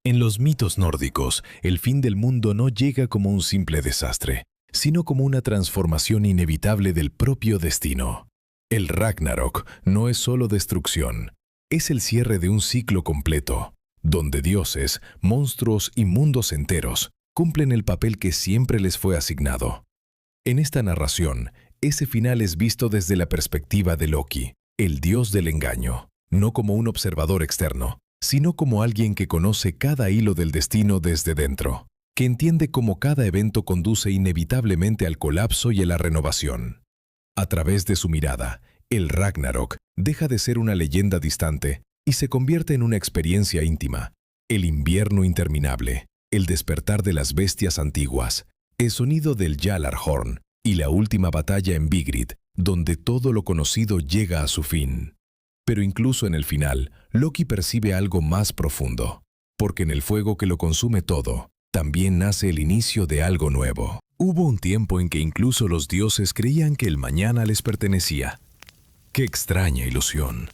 En los mitos nórdicos, el fin del mundo no llega como un simple desastre, sino como una transformación inevitable del propio destino. El Ragnarok no es solo destrucción, es el cierre de un ciclo completo, donde dioses, monstruos y mundos enteros cumplen el papel que siempre les fue asignado. En esta narración, ese final es visto desde la perspectiva de Loki, el dios del engaño, no como un observador externo, sino como alguien que conoce cada hilo del destino desde dentro, que entiende cómo cada evento conduce inevitablemente al colapso y a la renovación. A través de su mirada, el Ragnarok deja de ser una leyenda distante y se convierte en una experiencia íntima, el invierno interminable, el despertar de las bestias antiguas, el sonido del Gjallarhorn y la última batalla en Vigrid, donde todo lo conocido llega a su fin. Pero incluso en el final, Loki percibe algo más profundo, porque en el fuego que lo consume todo, también nace el inicio de algo nuevo. Hubo un tiempo en que incluso los dioses creían que el mañana les pertenecía. ¡Qué extraña ilusión!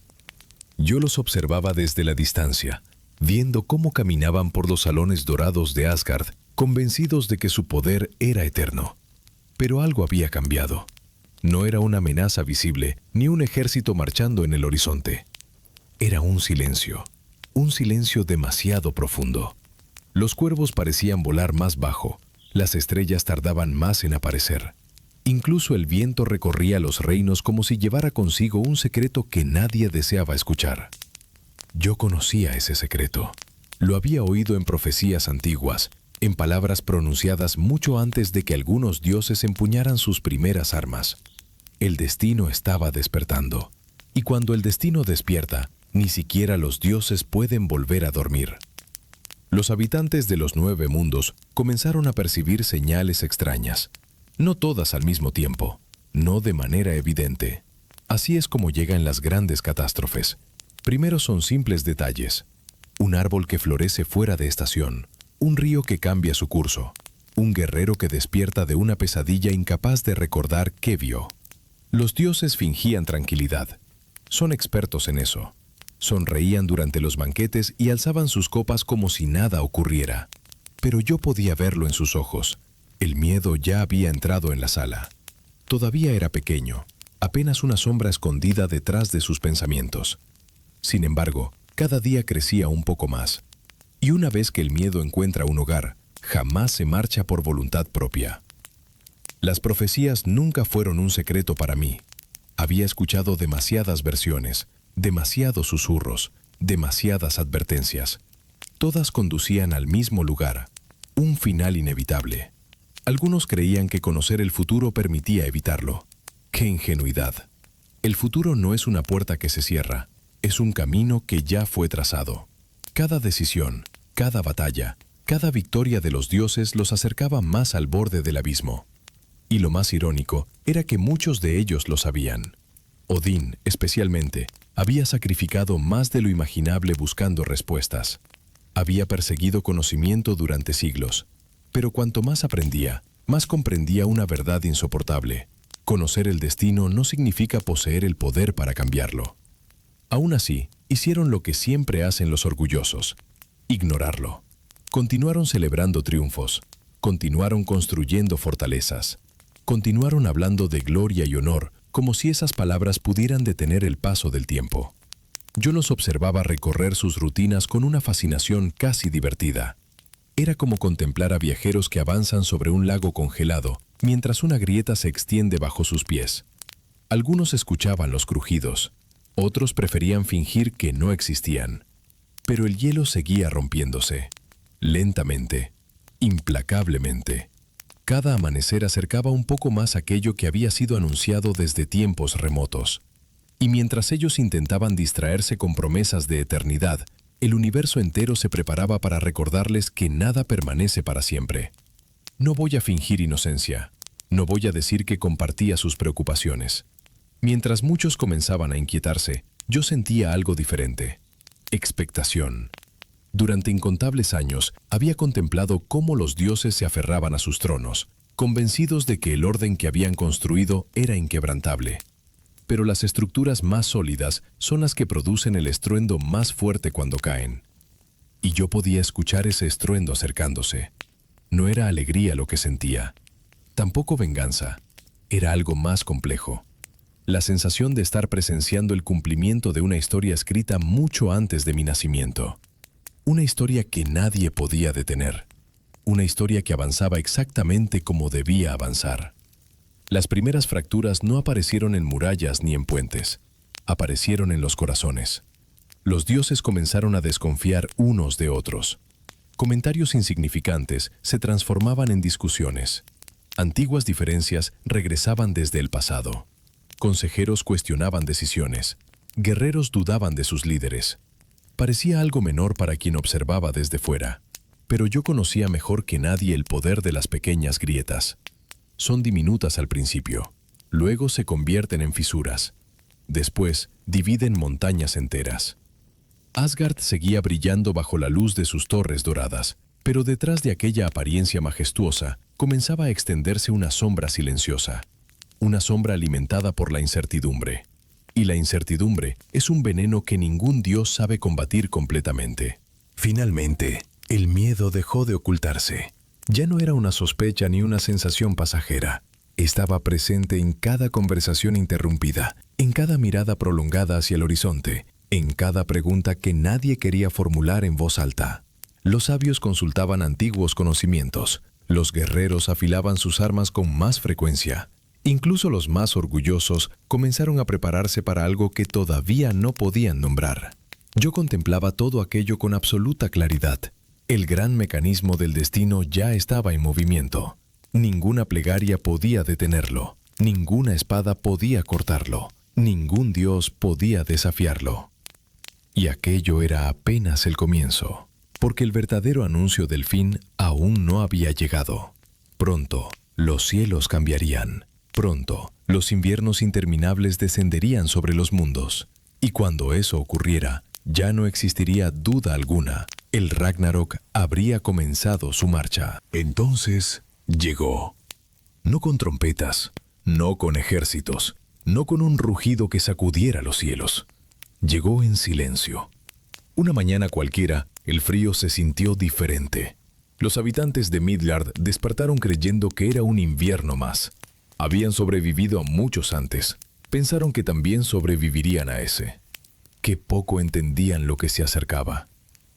Yo los observaba desde la distancia, viendo cómo caminaban por los salones dorados de Asgard, convencidos de que su poder era eterno. Pero algo había cambiado. No era una amenaza visible, ni un ejército marchando en el horizonte. Era un silencio demasiado profundo. Los cuervos parecían volar más bajo, las estrellas tardaban más en aparecer. Incluso el viento recorría los reinos como si llevara consigo un secreto que nadie deseaba escuchar. Yo conocía ese secreto. Lo había oído en profecías antiguas, en palabras pronunciadas mucho antes de que algunos dioses empuñaran sus primeras armas. El destino estaba despertando, y cuando el destino despierta, ni siquiera los dioses pueden volver a dormir. Los habitantes de los 9 mundos comenzaron a percibir señales extrañas, no todas al mismo tiempo, no de manera evidente. Así es como llegan las grandes catástrofes. Primero son simples detalles: un árbol que florece fuera de estación, un río que cambia su curso, un guerrero que despierta de una pesadilla incapaz de recordar qué vio. Los dioses fingían tranquilidad. Son expertos en eso. Sonreían durante los banquetes y alzaban sus copas como si nada ocurriera. Pero yo podía verlo en sus ojos. El miedo ya había entrado en la sala. Todavía era pequeño, apenas una sombra escondida detrás de sus pensamientos. Sin embargo, cada día crecía un poco más. Y una vez que el miedo encuentra un hogar, jamás se marcha por voluntad propia. Las profecías nunca fueron un secreto para mí. Había escuchado demasiadas versiones, demasiados susurros, demasiadas advertencias. Todas conducían al mismo lugar, un final inevitable. Algunos creían que conocer el futuro permitía evitarlo. ¡Qué ingenuidad! El futuro no es una puerta que se cierra, es un camino que ya fue trazado. Cada decisión, cada batalla, cada victoria de los dioses los acercaba más al borde del abismo. Y lo más irónico era que muchos de ellos lo sabían. Odín, especialmente, había sacrificado más de lo imaginable buscando respuestas. Había perseguido conocimiento durante siglos, pero cuanto más aprendía, más comprendía una verdad insoportable. Conocer el destino no significa poseer el poder para cambiarlo. Aún así, hicieron lo que siempre hacen los orgullosos: ignorarlo. Continuaron celebrando triunfos, continuaron construyendo fortalezas, continuaron hablando de gloria y honor como si esas palabras pudieran detener el paso del tiempo. Yo los observaba recorrer sus rutinas con una fascinación casi divertida. Era como contemplar a viajeros que avanzan sobre un lago congelado mientras una grieta se extiende bajo sus pies. Algunos escuchaban los crujidos, otros preferían fingir que no existían. Pero el hielo seguía rompiéndose, lentamente, implacablemente. Cada amanecer acercaba un poco más aquello que había sido anunciado desde tiempos remotos. Y mientras ellos intentaban distraerse con promesas de eternidad, el universo entero se preparaba para recordarles que nada permanece para siempre. No voy a fingir inocencia, no voy a decir que compartía sus preocupaciones. Mientras muchos comenzaban a inquietarse, yo sentía algo diferente: expectación. Durante incontables años había contemplado cómo los dioses se aferraban a sus tronos, convencidos de que el orden que habían construido era inquebrantable. Pero las estructuras más sólidas son las que producen el estruendo más fuerte cuando caen. y yo podía escuchar ese estruendo acercándose. No era alegría lo que sentía, tampoco venganza, era algo más complejo. La sensación de estar presenciando el cumplimiento de una historia escrita mucho antes de mi nacimiento. Una historia que nadie podía detener. Una historia que avanzaba exactamente como debía avanzar. Las primeras fracturas no aparecieron en murallas ni en puentes. Aparecieron en los corazones. Los dioses comenzaron a desconfiar unos de otros. Comentarios insignificantes se transformaban en discusiones. Antiguas diferencias regresaban desde el pasado. Consejeros cuestionaban decisiones. Guerreros dudaban de sus líderes. Parecía algo menor para quien observaba desde fuera, pero yo conocía mejor que nadie el poder de las pequeñas grietas. Son diminutas al principio, luego se convierten en fisuras. Después, dividen montañas enteras. Asgard seguía brillando bajo la luz de sus torres doradas, pero detrás de aquella apariencia majestuosa comenzaba a extenderse una sombra silenciosa. Una sombra alimentada por la incertidumbre. Y la incertidumbre es un veneno que ningún dios sabe combatir completamente. Finalmente, el miedo dejó de ocultarse. Ya no era una sospecha ni una sensación pasajera. Estaba presente en cada conversación interrumpida, en cada mirada prolongada hacia el horizonte, en cada pregunta que nadie quería formular en voz alta. Los sabios consultaban antiguos conocimientos. Los guerreros afilaban sus armas con más frecuencia. Incluso los más orgullosos comenzaron a prepararse para algo que todavía no podían nombrar. Yo contemplaba todo aquello con absoluta claridad. El gran mecanismo del destino ya estaba en movimiento. Ninguna plegaria podía detenerlo. Ninguna espada podía cortarlo. Ningún dios podía desafiarlo. Y aquello era apenas el comienzo, porque el verdadero anuncio del fin aún no había llegado. Pronto, los cielos cambiarían. Pronto, los inviernos interminables descenderían sobre los mundos. Y cuando eso ocurriera, ya no existiría duda alguna. El Ragnarok habría comenzado su marcha. Entonces, llegó. No con trompetas, no con ejércitos, no con un rugido que sacudiera los cielos. Llegó en silencio. Una mañana cualquiera, el frío se sintió diferente. Los habitantes de Midgard despertaron creyendo que era un invierno más. Habían sobrevivido a muchos antes. Pensaron que también sobrevivirían a ese. Qué poco entendían lo que se acercaba.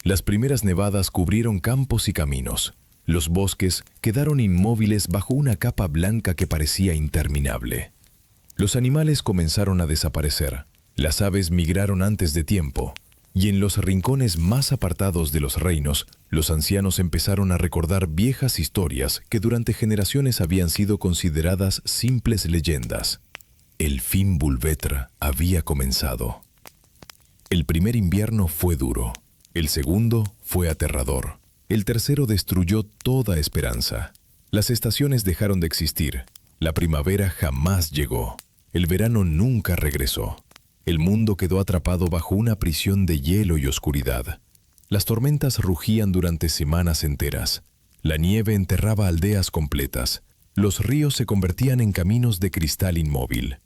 Las primeras nevadas cubrieron campos y caminos. Los bosques quedaron inmóviles bajo una capa blanca que parecía interminable. Los animales comenzaron a desaparecer. Las aves migraron antes de tiempo. Y en los rincones más apartados de los reinos, los ancianos empezaron a recordar viejas historias que durante generaciones habían sido consideradas simples leyendas. El fin Bulvetra había comenzado. El primer invierno fue duro. El segundo fue aterrador. El tercero destruyó toda esperanza. Las estaciones dejaron de existir. La primavera jamás llegó. El verano nunca regresó. El mundo quedó atrapado bajo una prisión de hielo y oscuridad. Las tormentas rugían durante semanas enteras. La nieve enterraba aldeas completas. Los ríos se convertían en caminos de cristal inmóvil.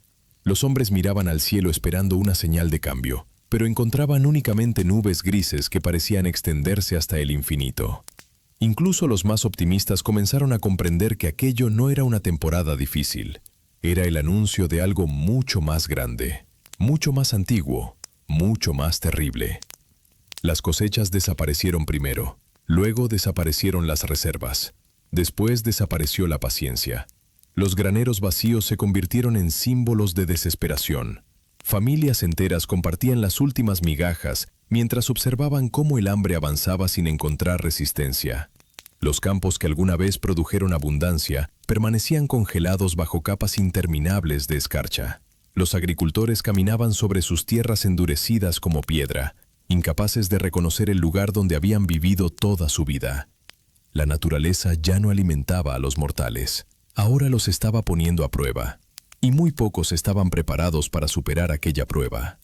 Los hombres miraban al cielo esperando una señal de cambio, pero encontraban únicamente nubes grises que parecían extenderse hasta el infinito. Incluso los más optimistas comenzaron a comprender que aquello no era una temporada difícil. Era el anuncio de algo mucho más grande. Mucho más antiguo, mucho más terrible. Las cosechas desaparecieron primero, luego desaparecieron las reservas, después desapareció la paciencia. Los graneros vacíos se convirtieron en símbolos de desesperación. Familias enteras compartían las últimas migajas mientras observaban cómo el hambre avanzaba sin encontrar resistencia. Los campos que alguna vez produjeron abundancia permanecían congelados bajo capas interminables de escarcha. Los agricultores caminaban sobre sus tierras endurecidas como piedra, incapaces de reconocer el lugar donde habían vivido toda su vida. La naturaleza ya no alimentaba a los mortales, ahora los estaba poniendo a prueba, y muy pocos estaban preparados para superar aquella prueba.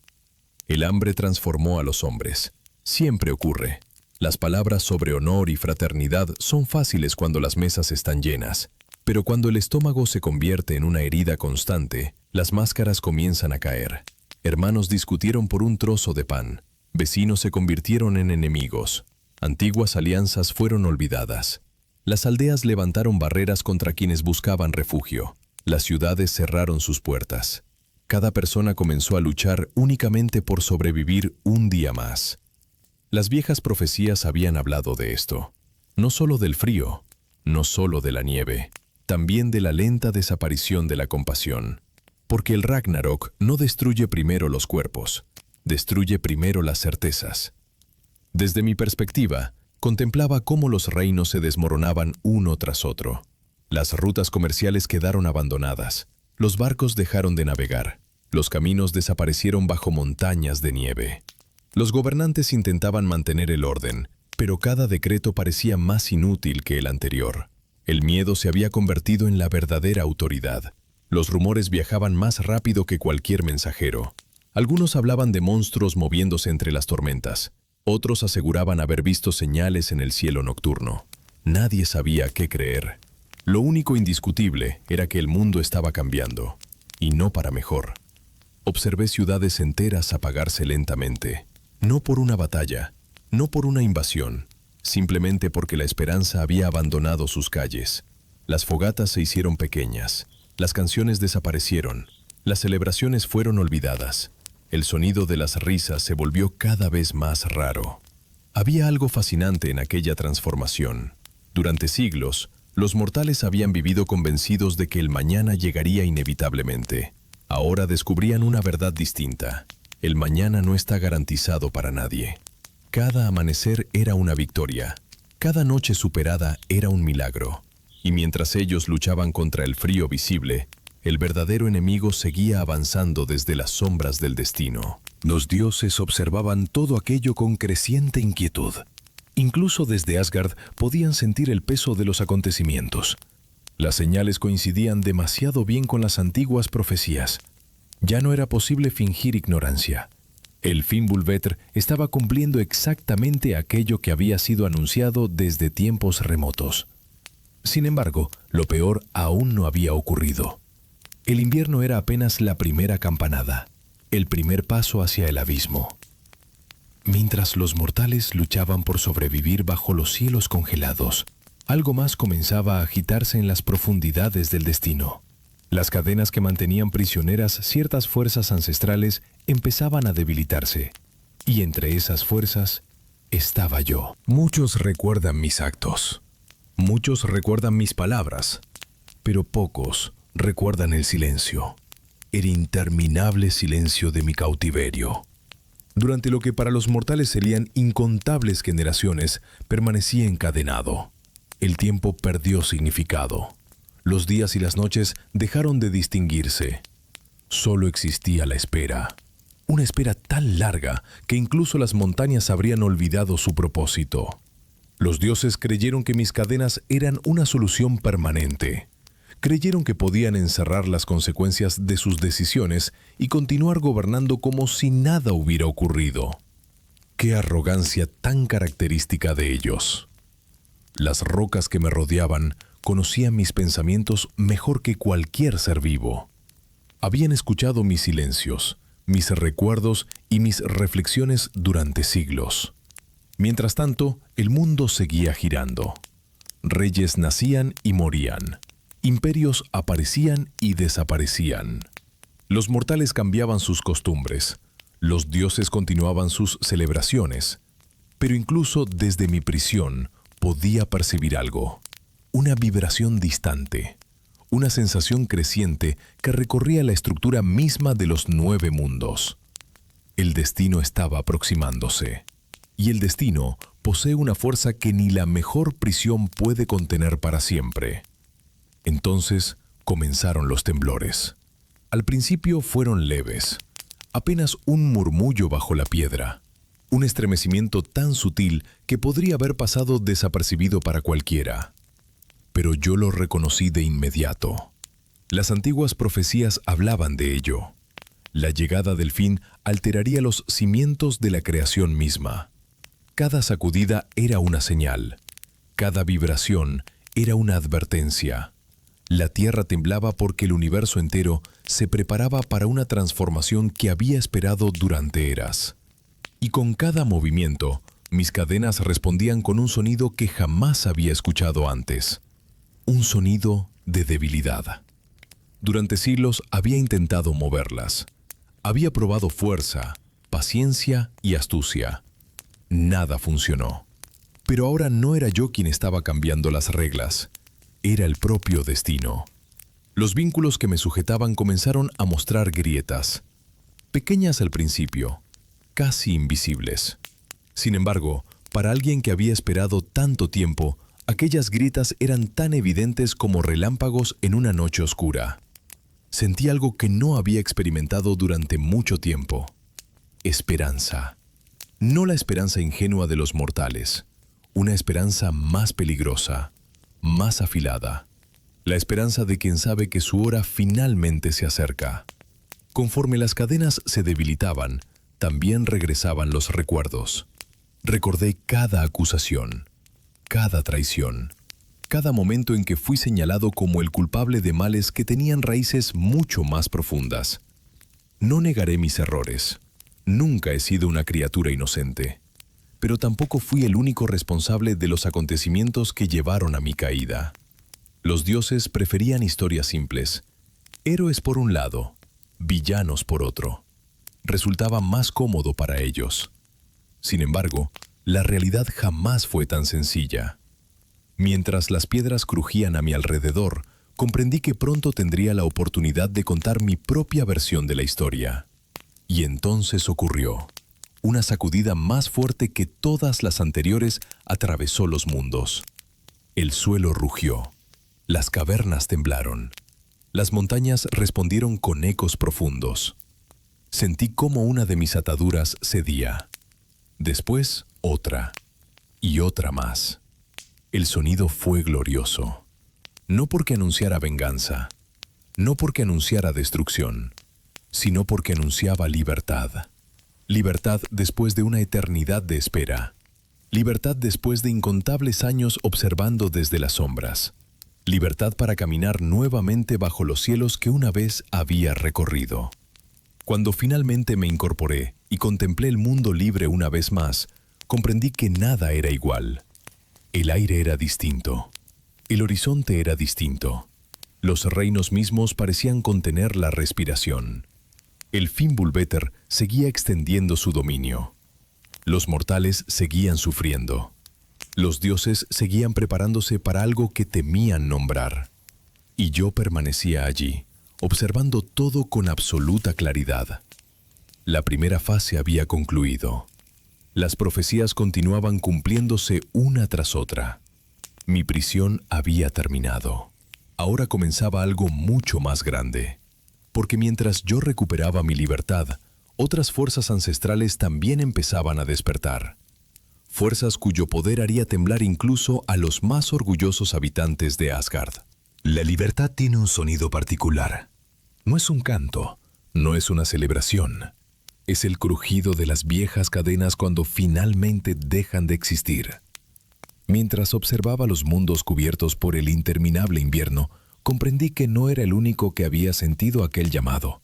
El hambre transformó a los hombres. Siempre ocurre. Las palabras sobre honor y fraternidad son fáciles cuando las mesas están llenas, pero cuando el estómago se convierte en una herida constante, las máscaras comienzan a caer. Hermanos discutieron por un trozo de pan. Vecinos se convirtieron en enemigos. Antiguas alianzas fueron olvidadas. Las aldeas levantaron barreras contra quienes buscaban refugio. Las ciudades cerraron sus puertas. Cada persona comenzó a luchar únicamente por sobrevivir un día más. Las viejas profecías habían hablado de esto. No solo del frío, no solo de la nieve, también de la lenta desaparición de la compasión. Porque el Ragnarok no destruye primero los cuerpos, destruye primero las certezas. Desde mi perspectiva, contemplaba cómo los reinos se desmoronaban uno tras otro. Las rutas comerciales quedaron abandonadas, los barcos dejaron de navegar, los caminos desaparecieron bajo montañas de nieve. Los gobernantes intentaban mantener el orden, pero cada decreto parecía más inútil que el anterior. El miedo se había convertido en la verdadera autoridad. Los rumores viajaban más rápido que cualquier mensajero. Algunos hablaban de monstruos moviéndose entre las tormentas. Otros aseguraban haber visto señales en el cielo nocturno. Nadie sabía qué creer. Lo único indiscutible era que el mundo estaba cambiando, y no para mejor. Observé ciudades enteras apagarse lentamente, no por una batalla, no por una invasión, simplemente porque la esperanza había abandonado sus calles. Las fogatas se hicieron pequeñas, las canciones desaparecieron, las celebraciones fueron olvidadas. El sonido de las risas se volvió cada vez más raro. Había algo fascinante en aquella transformación. Durante siglos, los mortales habían vivido convencidos de que el mañana llegaría inevitablemente. Ahora descubrían una verdad distinta. El mañana no está garantizado para nadie. Cada amanecer era una victoria. Cada noche superada era un milagro. Y mientras ellos luchaban contra el frío visible, el verdadero enemigo seguía avanzando desde las sombras del destino. Los dioses observaban todo aquello con creciente inquietud. Incluso desde Asgard podían sentir el peso de los acontecimientos. Las señales coincidían demasiado bien con las antiguas profecías. Ya no era posible fingir ignorancia. El Fimbulvetr estaba cumpliendo exactamente aquello que había sido anunciado desde tiempos remotos. Sin embargo, lo peor aún no había ocurrido. El invierno era apenas la primera campanada, el primer paso hacia el abismo. Mientras los mortales luchaban por sobrevivir bajo los cielos congelados, algo más comenzaba a agitarse en las profundidades del destino. Las cadenas que mantenían prisioneras ciertas fuerzas ancestrales empezaban a debilitarse, y entre esas fuerzas estaba yo. Muchos recuerdan mis actos, muchos recuerdan mis palabras, pero pocos recuerdan el silencio, el interminable silencio de mi cautiverio. Durante lo que para los mortales serían incontables generaciones, permanecí encadenado. El tiempo perdió significado. Los días y las noches dejaron de distinguirse. Solo existía la espera. Una espera tan larga que incluso las montañas habrían olvidado su propósito. Los dioses creyeron que mis cadenas eran una solución permanente. Creyeron que podían encerrar las consecuencias de sus decisiones y continuar gobernando como si nada hubiera ocurrido. ¡Qué arrogancia tan característica de ellos! Las rocas que me rodeaban conocían mis pensamientos mejor que cualquier ser vivo. Habían escuchado mis silencios, mis recuerdos y mis reflexiones durante siglos. Mientras tanto, el mundo seguía girando. Reyes nacían y morían. Imperios aparecían y desaparecían. Los mortales cambiaban sus costumbres. Los dioses continuaban sus celebraciones. Pero incluso desde mi prisión podía percibir algo. Una vibración distante. Una sensación creciente que recorría la estructura misma de los 9 mundos. El destino estaba aproximándose. Y el destino posee una fuerza que ni la mejor prisión puede contener para siempre. Entonces comenzaron los temblores. Al principio fueron leves, apenas un murmullo bajo la piedra, un estremecimiento tan sutil que podría haber pasado desapercibido para cualquiera. Pero yo lo reconocí de inmediato. Las antiguas profecías hablaban de ello. La llegada del fin alteraría los cimientos de la creación misma. Cada sacudida era una señal. Cada vibración era una advertencia. La tierra temblaba porque el universo entero se preparaba para una transformación que había esperado durante eras. Y con cada movimiento, Mis cadenas respondían con un sonido que jamás había escuchado antes. Un sonido de debilidad. Durante siglos había intentado moverlas. Había probado fuerza, paciencia y astucia. Nada funcionó. Pero ahora no era yo quien estaba cambiando las reglas. Era el propio destino. Los vínculos que me sujetaban comenzaron a mostrar grietas. Pequeñas al principio, casi invisibles. Sin embargo, para alguien que había esperado tanto tiempo, aquellas grietas eran tan evidentes como relámpagos en una noche oscura. Sentí algo que no había experimentado durante mucho tiempo. Esperanza. No la esperanza ingenua de los mortales. Una esperanza más peligrosa, más afilada. La esperanza de quien sabe que su hora finalmente se acerca. Conforme las cadenas se debilitaban, también regresaban los recuerdos. Recordé cada acusación, cada traición, cada momento en que fui señalado como el culpable de males que tenían raíces mucho más profundas. No negaré mis errores. Nunca he sido una criatura inocente. Pero tampoco fui el único responsable de los acontecimientos que llevaron a mi caída. Los dioses preferían historias simples. Héroes por un lado, villanos por otro. Resultaba más cómodo para ellos. Sin embargo, la realidad jamás fue tan sencilla. Mientras las piedras crujían a mi alrededor, comprendí que pronto tendría la oportunidad de contar mi propia versión de la historia. Y entonces ocurrió. Una sacudida más fuerte que todas las anteriores atravesó los mundos. El suelo rugió. Las cavernas temblaron. Las montañas respondieron con ecos profundos. Sentí cómo una de mis ataduras cedía. Después, otra. Y otra más. El sonido fue glorioso. No porque anunciara venganza. No porque anunciara destrucción. Sino porque anunciaba libertad. Libertad después de una eternidad de espera. Libertad después de incontables años observando desde las sombras. Libertad para caminar nuevamente bajo los cielos que una vez había recorrido. Cuando finalmente me incorporé y contemplé el mundo libre una vez más, comprendí que nada era igual. El aire era distinto. El horizonte era distinto. Los reinos mismos parecían contener la respiración. El Fimbulvetr seguía extendiendo su dominio. Los mortales seguían sufriendo. Los dioses seguían preparándose para algo que temían nombrar. Y yo permanecía allí, observando todo con absoluta claridad. La primera fase había concluido. Las profecías continuaban cumpliéndose una tras otra. Mi prisión había terminado. Ahora comenzaba algo mucho más grande. Porque mientras yo recuperaba mi libertad, otras fuerzas ancestrales también empezaban a despertar. Fuerzas cuyo poder haría temblar incluso a los más orgullosos habitantes de Asgard. La libertad tiene un sonido particular. No es un canto, no es una celebración. Es el crujido de las viejas cadenas cuando finalmente dejan de existir. Mientras observaba los mundos cubiertos por el interminable invierno, comprendí que no era el único que había sentido aquel llamado.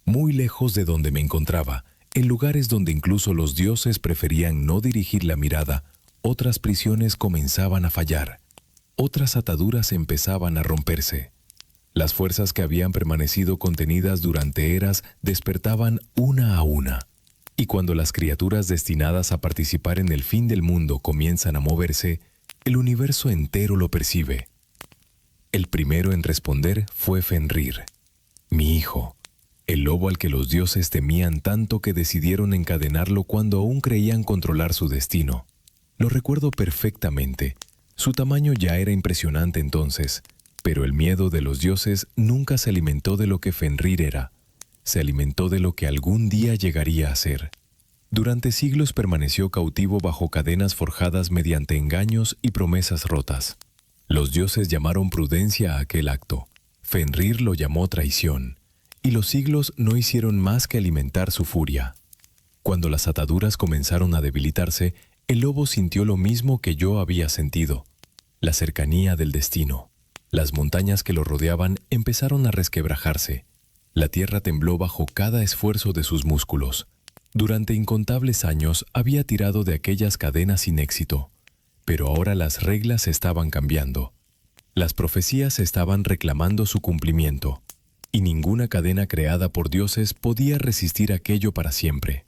Muy lejos de donde me encontraba, en lugares donde incluso los dioses preferían no dirigir la mirada, otras prisiones comenzaban a fallar. Otras ataduras empezaban a romperse. Las fuerzas que habían permanecido contenidas durante eras despertaban una a una. Y cuando las criaturas destinadas a participar en el fin del mundo comienzan a moverse, el universo entero lo percibe. El primero en responder fue Fenrir, mi hijo, el lobo al que los dioses temían tanto que decidieron encadenarlo cuando aún creían controlar su destino. Lo recuerdo perfectamente. Su tamaño ya era impresionante entonces, pero el miedo de los dioses nunca se alimentó de lo que Fenrir era. Se alimentó de lo que algún día llegaría a ser. Durante siglos permaneció cautivo bajo cadenas forjadas mediante engaños y promesas rotas. Los dioses llamaron prudencia a aquel acto. Fenrir lo llamó traición. Y los siglos no hicieron más que alimentar su furia. Cuando las ataduras comenzaron a debilitarse, el lobo sintió lo mismo que yo había sentido, la cercanía del destino. Las montañas que lo rodeaban empezaron a resquebrajarse. La tierra tembló bajo cada esfuerzo de sus músculos. Durante incontables años había tirado de aquellas cadenas sin éxito, pero ahora las reglas estaban cambiando. Las profecías estaban reclamando su cumplimiento, y ninguna cadena creada por dioses podía resistir aquello para siempre.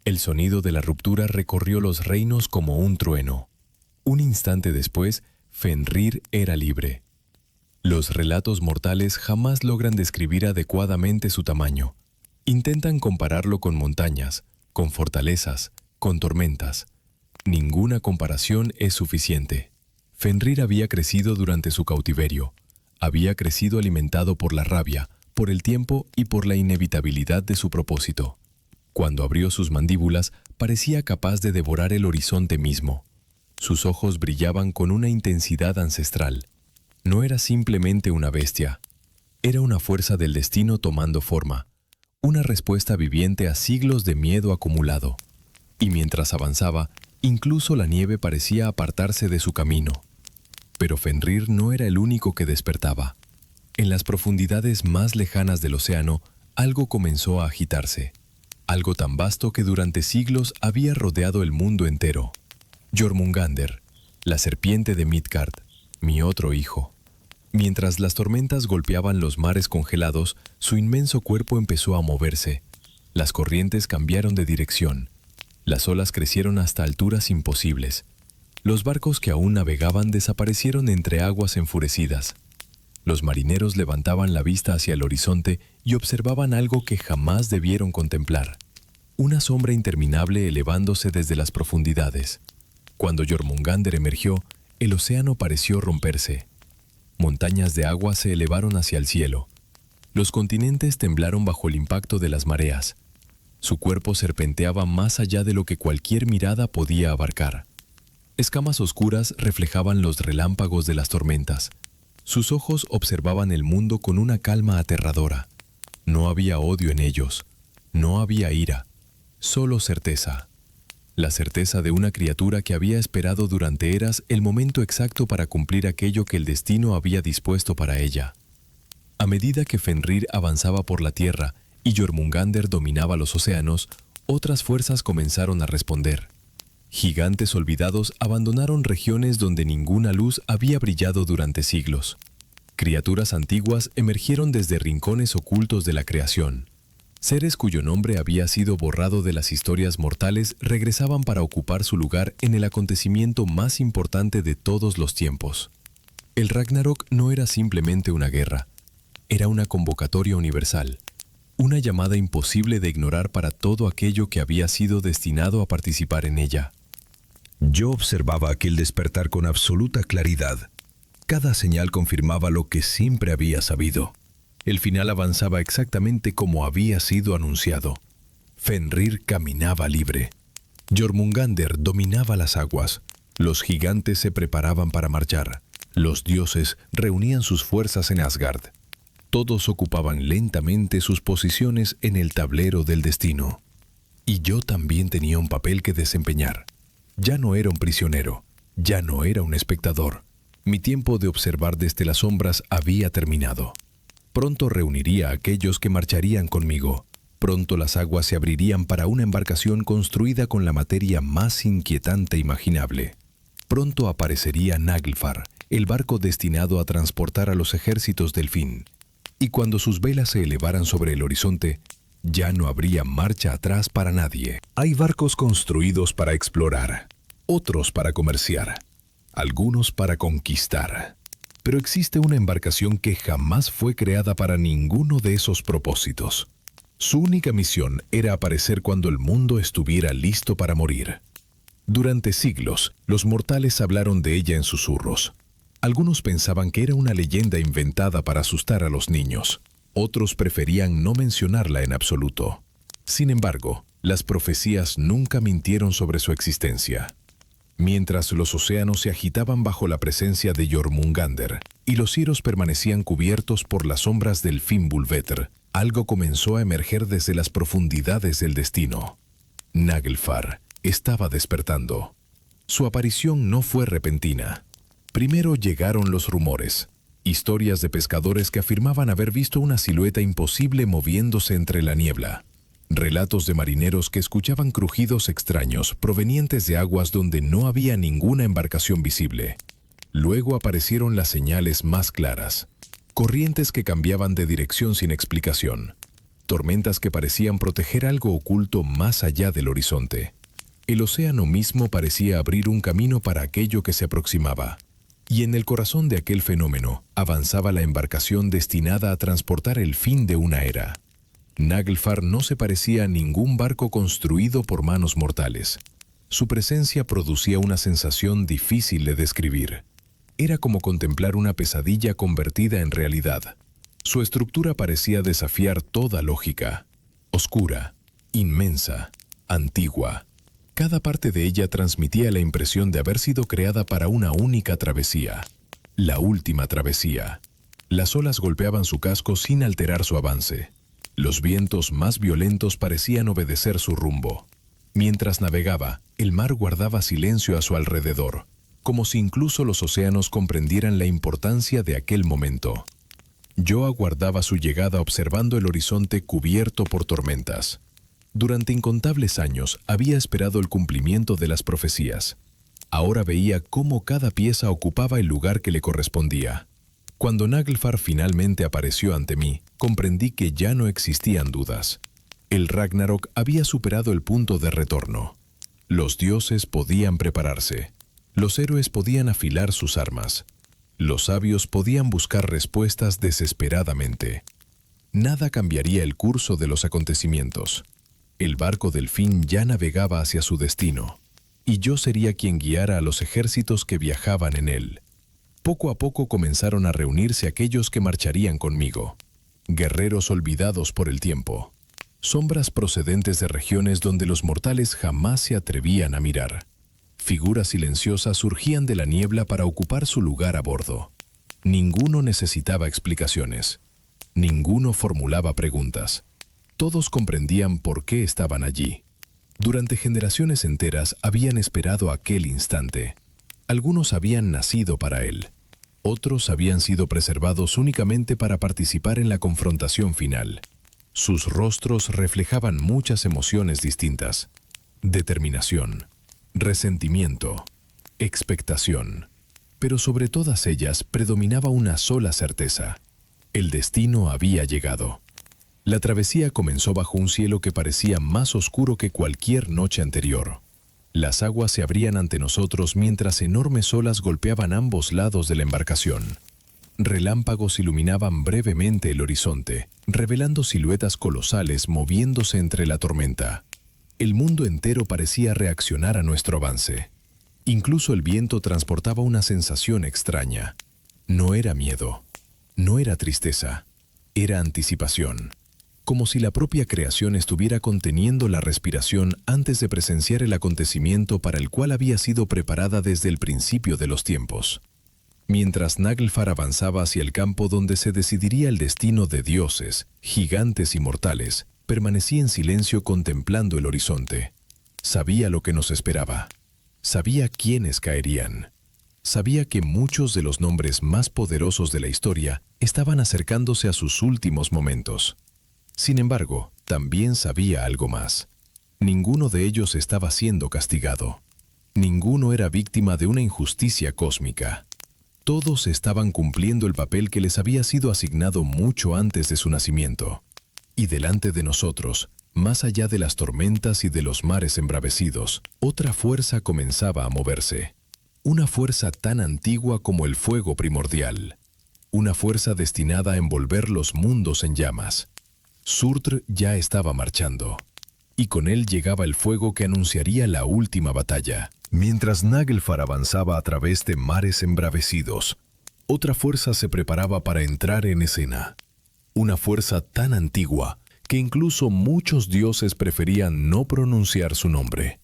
El sonido de la ruptura recorrió los reinos como un trueno. Un instante después, Fenrir era libre. Los relatos mortales jamás logran describir adecuadamente su tamaño. Intentan compararlo con montañas, con fortalezas, con tormentas. Ninguna comparación es suficiente. Fenrir había crecido durante su cautiverio. Había crecido alimentado por la rabia, por el tiempo y por la inevitabilidad de su propósito. Cuando abrió sus mandíbulas, parecía capaz de devorar el horizonte mismo. Sus ojos brillaban con una intensidad ancestral. No era simplemente una bestia. Era una fuerza del destino tomando forma, una respuesta viviente a siglos de miedo acumulado. Y mientras avanzaba, incluso la nieve parecía apartarse de su camino. Pero Fenrir no era el único que despertaba. En las profundidades más lejanas del océano, algo comenzó a agitarse. Algo tan vasto que durante siglos había rodeado el mundo entero. Jormungandr, la serpiente de Midgard, mi otro hijo. Mientras las tormentas golpeaban los mares congelados, su inmenso cuerpo empezó a moverse. Las corrientes cambiaron de dirección. Las olas crecieron hasta alturas imposibles. Los barcos que aún navegaban desaparecieron entre aguas enfurecidas. Los marineros levantaban la vista hacia el horizonte y observaban algo que jamás debieron contemplar. Una sombra interminable elevándose desde las profundidades. Cuando Jormungandr emergió, el océano pareció romperse. Montañas de agua se elevaron hacia el cielo. Los continentes temblaron bajo el impacto de las mareas. Su cuerpo serpenteaba más allá de lo que cualquier mirada podía abarcar. Escamas oscuras reflejaban los relámpagos de las tormentas. Sus ojos observaban el mundo con una calma aterradora. No había odio en ellos. No había ira. Solo certeza. La certeza de una criatura que había esperado durante eras el momento exacto para cumplir aquello que el destino había dispuesto para ella. A medida que Fenrir avanzaba por la tierra y Jormungandr dominaba los océanos, otras fuerzas comenzaron a responder. Gigantes olvidados abandonaron regiones donde ninguna luz había brillado durante siglos. Criaturas antiguas emergieron desde rincones ocultos de la creación. Seres cuyo nombre había sido borrado de las historias mortales regresaban para ocupar su lugar en el acontecimiento más importante de todos los tiempos. El Ragnarok no era simplemente una guerra, era una convocatoria universal, una llamada imposible de ignorar para todo aquello que había sido destinado a participar en ella. Yo observaba aquel despertar con absoluta claridad. Cada señal confirmaba lo que siempre había sabido. El final avanzaba exactamente como había sido anunciado. Fenrir caminaba libre. Jormungandr dominaba las aguas. Los gigantes se preparaban para marchar. Los dioses reunían sus fuerzas en Asgard. Todos ocupaban lentamente sus posiciones en el tablero del destino. Y yo también tenía un papel que desempeñar. Ya no era un prisionero, ya no era un espectador. Mi tiempo de observar desde las sombras había terminado. Pronto reuniría a aquellos que marcharían conmigo. Pronto las aguas se abrirían para una embarcación construida con la materia más inquietante imaginable. Pronto aparecería Naglfar, el barco destinado a transportar a los ejércitos del fin. Y cuando sus velas se elevaran sobre el horizonte, ya no habría marcha atrás para nadie. Hay barcos construidos para explorar, otros para comerciar, algunos para conquistar. Pero existe una embarcación que jamás fue creada para ninguno de esos propósitos. Su única misión era aparecer cuando el mundo estuviera listo para morir. Durante siglos, los mortales hablaron de ella en susurros. Algunos pensaban que era una leyenda inventada para asustar a los niños. Otros preferían no mencionarla en absoluto. Sin embargo, las profecías nunca mintieron sobre su existencia. Mientras los océanos se agitaban bajo la presencia de Jormungandr y los cielos permanecían cubiertos por las sombras del Fimbulvetr, algo comenzó a emerger desde las profundidades del destino. Naglfar estaba despertando. Su aparición no fue repentina. Primero llegaron los rumores, historias de pescadores que afirmaban haber visto una silueta imposible moviéndose entre la niebla. Relatos de marineros que escuchaban crujidos extraños provenientes de aguas donde no había ninguna embarcación visible. Luego aparecieron las señales más claras. Corrientes que cambiaban de dirección sin explicación. Tormentas que parecían proteger algo oculto más allá del horizonte. El océano mismo parecía abrir un camino para aquello que se aproximaba. Y en el corazón de aquel fenómeno avanzaba la embarcación destinada a transportar el fin de una era. Naglfar no se parecía a ningún barco construido por manos mortales. Su presencia producía una sensación difícil de describir. Era como contemplar una pesadilla convertida en realidad. Su estructura parecía desafiar toda lógica. Oscura, inmensa, antigua. Cada parte de ella transmitía la impresión de haber sido creada para una única travesía. La última travesía. Las olas golpeaban su casco sin alterar su avance. Los vientos más violentos parecían obedecer su rumbo. Mientras navegaba, el mar guardaba silencio a su alrededor, como si incluso los océanos comprendieran la importancia de aquel momento. Yo aguardaba su llegada observando el horizonte cubierto por tormentas. Durante incontables años había esperado el cumplimiento de las profecías. Ahora veía cómo cada pieza ocupaba el lugar que le correspondía. Cuando Naglfar finalmente apareció ante mí, comprendí que ya no existían dudas. El Ragnarok había superado el punto de retorno. Los dioses podían prepararse. Los héroes podían afilar sus armas. Los sabios podían buscar respuestas desesperadamente. Nada cambiaría el curso de los acontecimientos. El barco del fin ya navegaba hacia su destino, y yo sería quien guiara a los ejércitos que viajaban en él. Poco a poco comenzaron a reunirse aquellos que marcharían conmigo. Guerreros olvidados por el tiempo. Sombras procedentes de regiones donde los mortales jamás se atrevían a mirar. Figuras silenciosas surgían de la niebla para ocupar su lugar a bordo. Ninguno necesitaba explicaciones. Ninguno formulaba preguntas. Todos comprendían por qué estaban allí. Durante generaciones enteras habían esperado aquel instante. Algunos habían nacido para él. Otros habían sido preservados únicamente para participar en la confrontación final. Sus rostros reflejaban muchas emociones distintas. Determinación, resentimiento, expectación. Pero sobre todas ellas predominaba una sola certeza. El destino había llegado. La travesía comenzó bajo un cielo que parecía más oscuro que cualquier noche anterior. Las aguas se abrían ante nosotros mientras enormes olas golpeaban ambos lados de la embarcación. Relámpagos iluminaban brevemente el horizonte, revelando siluetas colosales moviéndose entre la tormenta. El mundo entero parecía reaccionar a nuestro avance. Incluso el viento transportaba una sensación extraña. No era miedo, no era tristeza, era anticipación. Como si la propia creación estuviera conteniendo la respiración antes de presenciar el acontecimiento para el cual había sido preparada desde el principio de los tiempos. Mientras Naglfar avanzaba hacia el campo donde se decidiría el destino de dioses, gigantes y mortales, permanecí en silencio contemplando el horizonte. Sabía lo que nos esperaba. Sabía quiénes caerían. Sabía que muchos de los nombres más poderosos de la historia estaban acercándose a sus últimos momentos. Sin embargo, también sabía algo más. Ninguno de ellos estaba siendo castigado. Ninguno era víctima de una injusticia cósmica. Todos estaban cumpliendo el papel que les había sido asignado mucho antes de su nacimiento. Y delante de nosotros, más allá de las tormentas y de los mares embravecidos, otra fuerza comenzaba a moverse. Una fuerza tan antigua como el fuego primordial. Una fuerza destinada a envolver los mundos en llamas. Surtr ya estaba marchando, y con él llegaba el fuego que anunciaría la última batalla. Mientras Naglfar avanzaba a través de mares embravecidos, otra fuerza se preparaba para entrar en escena. Una fuerza tan antigua que incluso muchos dioses preferían no pronunciar su nombre.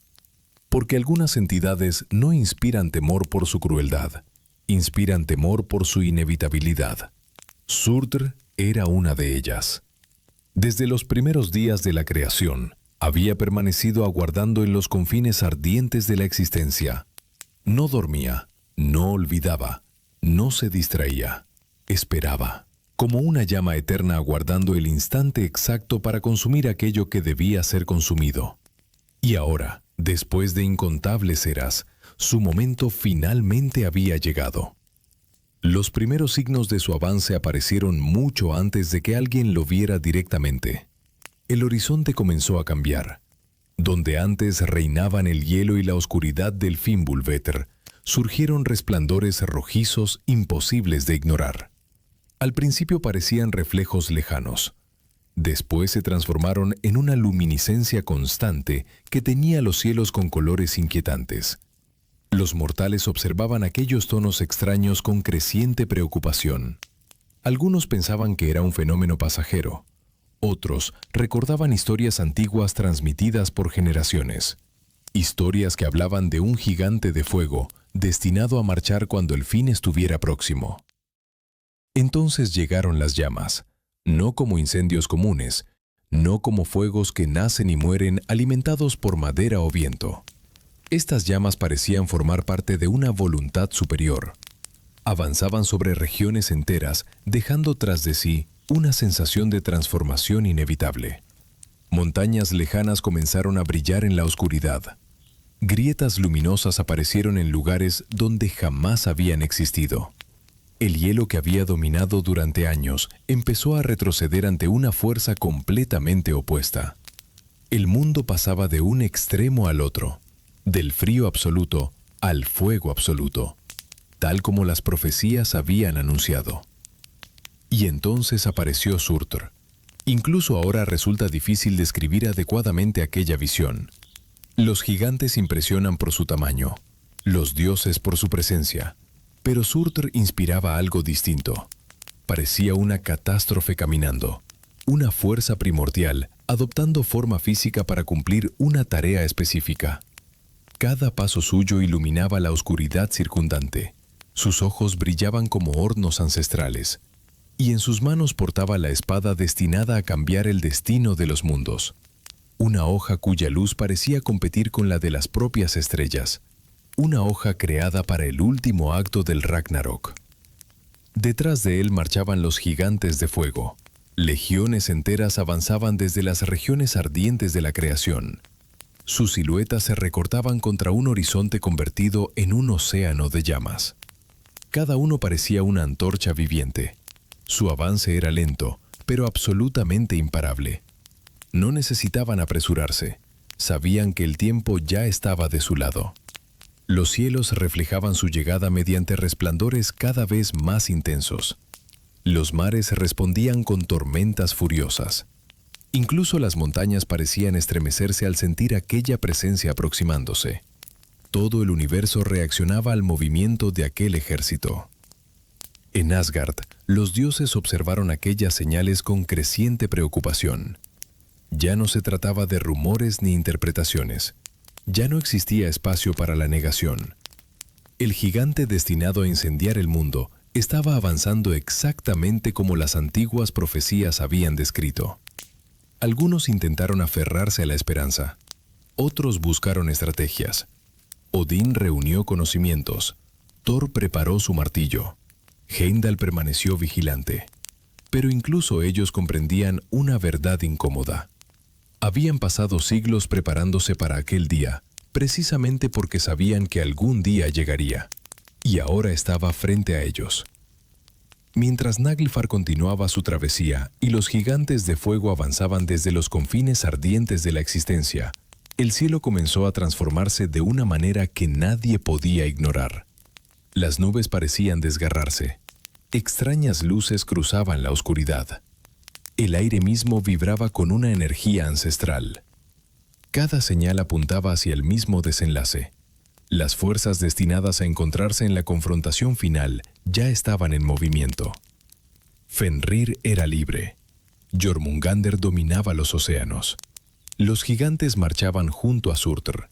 Porque algunas entidades no inspiran temor por su crueldad, inspiran temor por su inevitabilidad. Surtr era una de ellas. Desde los primeros días de la creación, había permanecido aguardando en los confines ardientes de la existencia. No dormía, no olvidaba, no se distraía, esperaba. como una llama eterna aguardando el instante exacto para consumir aquello que debía ser consumido. Y ahora, después de incontables eras, su momento finalmente había llegado. Los primeros signos de su avance aparecieron mucho antes de que alguien lo viera directamente. El horizonte comenzó a cambiar. Donde antes reinaban el hielo y la oscuridad del Fimbulvetr, surgieron resplandores rojizos imposibles de ignorar. Al principio parecían reflejos lejanos. Después se transformaron en una luminiscencia constante que teñía los cielos con colores inquietantes. Los mortales observaban aquellos tonos extraños con creciente preocupación. Algunos pensaban que era un fenómeno pasajero. Otros recordaban historias antiguas transmitidas por generaciones. Historias que hablaban de un gigante de fuego destinado a marchar cuando el fin estuviera próximo. Entonces llegaron las llamas, no como incendios comunes, no como fuegos que nacen y mueren alimentados por madera o viento. Estas llamas parecían formar parte de una voluntad superior. Avanzaban sobre regiones enteras, dejando tras de sí una sensación de transformación inevitable. Montañas lejanas comenzaron a brillar en la oscuridad. Grietas luminosas aparecieron en lugares donde jamás habían existido. El hielo que había dominado durante años empezó a retroceder ante una fuerza completamente opuesta. El mundo pasaba de un extremo al otro, del frío absoluto al fuego absoluto, tal como las profecías habían anunciado. Y entonces apareció Surtr. Incluso ahora resulta difícil describir adecuadamente aquella visión. Los gigantes impresionan por su tamaño, los dioses por su presencia, pero Surtr inspiraba algo distinto. Parecía una catástrofe caminando, una fuerza primordial adoptando forma física para cumplir una tarea específica. Cada paso suyo iluminaba la oscuridad circundante. Sus ojos brillaban como hornos ancestrales, y en sus manos portaba la espada destinada a cambiar el destino de los mundos. Una hoja cuya luz parecía competir con la de las propias estrellas. Una hoja creada para el último acto del Ragnarok. Detrás de él marchaban los gigantes de fuego. Legiones enteras avanzaban desde las regiones ardientes de la creación. Sus siluetas se recortaban contra un horizonte convertido en un océano de llamas. Cada uno parecía una antorcha viviente. Su avance era lento, pero absolutamente imparable. No necesitaban apresurarse. Sabían que el tiempo ya estaba de su lado. Los cielos reflejaban su llegada mediante resplandores cada vez más intensos. Los mares respondían con tormentas furiosas. Incluso las montañas parecían estremecerse al sentir aquella presencia aproximándose. Todo el universo reaccionaba al movimiento de aquel ejército. En Asgard, los dioses observaron aquellas señales con creciente preocupación. Ya no se trataba de rumores ni interpretaciones. Ya no existía espacio para la negación. El gigante destinado a incendiar el mundo estaba avanzando exactamente como las antiguas profecías habían descrito. Algunos intentaron aferrarse a la esperanza. Otros buscaron estrategias. Odín reunió conocimientos. Thor preparó su martillo. Heimdall permaneció vigilante. Pero incluso ellos comprendían una verdad incómoda. Habían pasado siglos preparándose para aquel día, precisamente porque sabían que algún día llegaría, y ahora estaba frente a ellos. Mientras Naglfar continuaba su travesía y los gigantes de fuego avanzaban desde los confines ardientes de la existencia, el cielo comenzó a transformarse de una manera que nadie podía ignorar. Las nubes parecían desgarrarse. Extrañas luces cruzaban la oscuridad. El aire mismo vibraba con una energía ancestral. Cada señal apuntaba hacia el mismo desenlace. Las fuerzas destinadas a encontrarse en la confrontación final ya estaban en movimiento. Fenrir era libre. Jormungandr dominaba los océanos. Los gigantes marchaban junto a Surtr,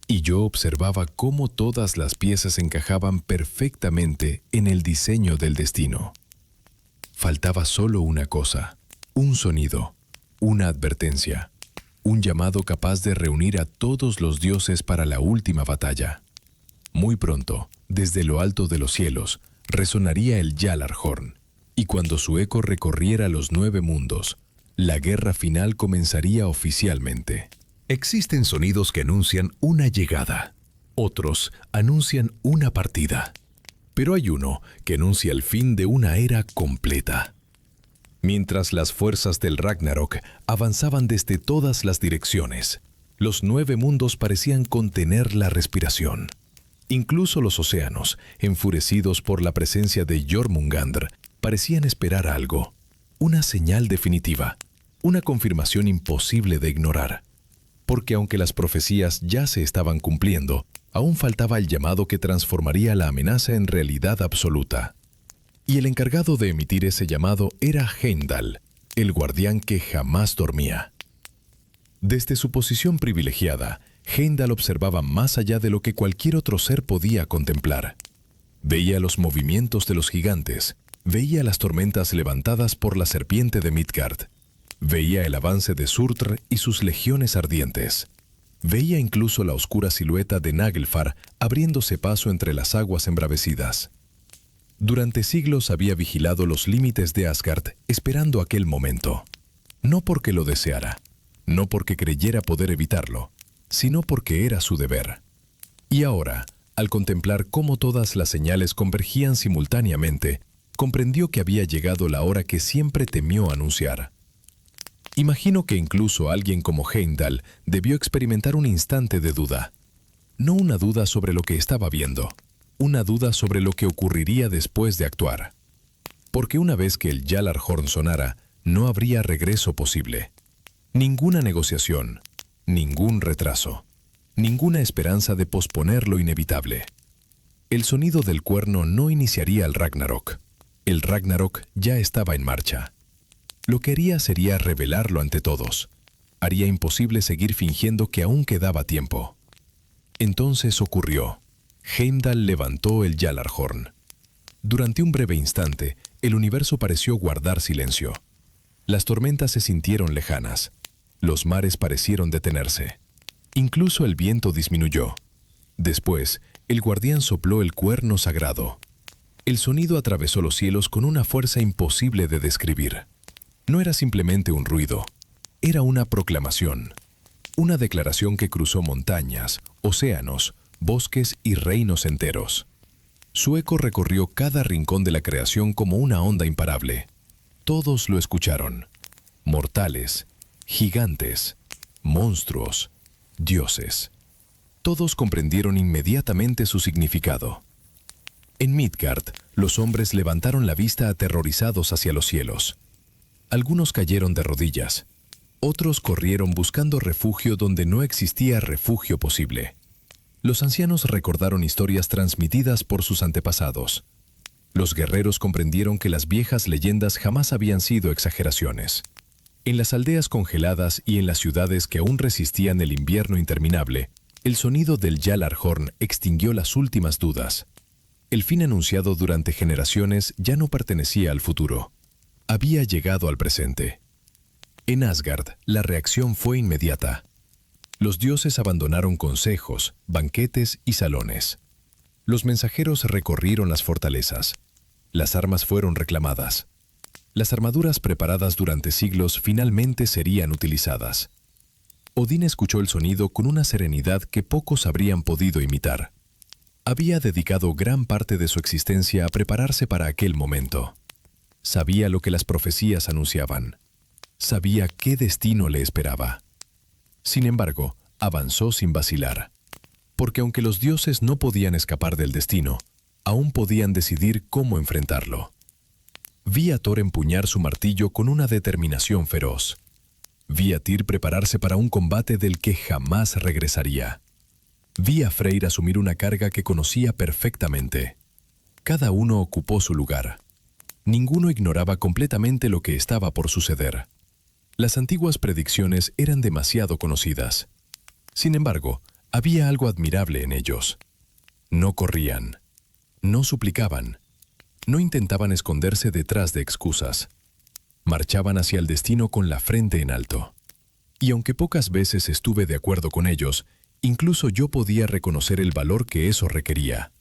y yo observaba cómo todas las piezas encajaban perfectamente en el diseño del destino. Faltaba solo una cosa. Un sonido, una advertencia, un llamado capaz de reunir a todos los dioses para la última batalla. Muy pronto, desde lo alto de los cielos, resonaría el Gjallarhorn, Y cuando su eco recorriera los 9 mundos, la guerra final comenzaría oficialmente. Existen sonidos que anuncian una llegada. Otros anuncian una partida. Pero hay uno que anuncia el fin de una era completa. Mientras las fuerzas del Ragnarok avanzaban desde todas las direcciones, los 9 mundos parecían contener la respiración. Incluso los océanos, enfurecidos por la presencia de Jormungandr, parecían esperar algo, una señal definitiva, una confirmación imposible de ignorar. Porque aunque las profecías ya se estaban cumpliendo, aún faltaba el llamado que transformaría la amenaza en realidad absoluta. Y el encargado de emitir ese llamado era Heimdall, el guardián que jamás dormía. Desde su posición privilegiada, Heimdall observaba más allá de lo que cualquier otro ser podía contemplar. Veía los movimientos de los gigantes, veía las tormentas levantadas por la serpiente de Midgard, veía el avance de Surtr y sus legiones ardientes. Veía incluso la oscura silueta de Naglfar abriéndose paso entre las aguas embravecidas. Durante siglos había vigilado los límites de Asgard esperando aquel momento. No porque lo deseara, no porque creyera poder evitarlo, sino porque era su deber. Y ahora, al contemplar cómo todas las señales convergían simultáneamente, comprendió que había llegado la hora que siempre temió anunciar. Imagino que incluso alguien como Heimdall debió experimentar un instante de duda. No una duda sobre lo que estaba viendo, una duda sobre lo que ocurriría después de actuar. Porque una vez que el Gjallarhorn sonara, no habría regreso posible. Ninguna negociación, ningún retraso, ninguna esperanza de posponer lo inevitable. El sonido del cuerno no iniciaría el Ragnarok. El Ragnarok ya estaba en marcha. Lo que haría sería revelarlo ante todos. Haría imposible seguir fingiendo que aún quedaba tiempo. Entonces ocurrió. Heimdall levantó el Gjallarhorn. Durante un breve instante, el universo pareció guardar silencio. Las tormentas se sintieron lejanas. Los mares parecieron detenerse. Incluso el viento disminuyó. Después, el guardián sopló el cuerno sagrado. El sonido atravesó los cielos con una fuerza imposible de describir. No era simplemente un ruido, era una proclamación. Una declaración que cruzó montañas, océanos, bosques y reinos enteros. Su eco recorrió cada rincón de la creación como una onda imparable. Todos lo escucharon. Mortales, gigantes, monstruos, dioses. Todos comprendieron inmediatamente su significado. En Midgard, los hombres levantaron la vista aterrorizados hacia los cielos. Algunos cayeron de rodillas. Otros corrieron buscando refugio donde no existía refugio posible. Los ancianos recordaron historias transmitidas por sus antepasados. Los guerreros comprendieron que las viejas leyendas jamás habían sido exageraciones. En las aldeas congeladas y en las ciudades que aún resistían el invierno interminable, el sonido del Gjallarhorn extinguió las últimas dudas. El fin anunciado durante generaciones ya no pertenecía al futuro. Había llegado al presente. En Asgard, la reacción fue inmediata. Los dioses abandonaron consejos, banquetes y salones. Los mensajeros recorrieron las fortalezas. Las armas fueron reclamadas. Las armaduras preparadas durante siglos finalmente serían utilizadas. Odín escuchó el sonido con una serenidad que pocos habrían podido imitar. Había dedicado gran parte de su existencia a prepararse para aquel momento. Sabía lo que las profecías anunciaban. Sabía qué destino le esperaba. Sin embargo, avanzó sin vacilar. Porque aunque los dioses no podían escapar del destino, aún podían decidir cómo enfrentarlo. Vi a Thor empuñar su martillo con una determinación feroz. Vi a Tyr prepararse para un combate del que jamás regresaría. Vi a Freyr asumir una carga que conocía perfectamente. Cada uno ocupó su lugar. Ninguno ignoraba completamente lo que estaba por suceder. Las antiguas predicciones eran demasiado conocidas. Sin embargo, había algo admirable en ellos. No corrían, no suplicaban, no intentaban esconderse detrás de excusas. Marchaban hacia el destino con la frente en alto. Y aunque pocas veces estuve de acuerdo con ellos, incluso yo podía reconocer el valor que eso requería.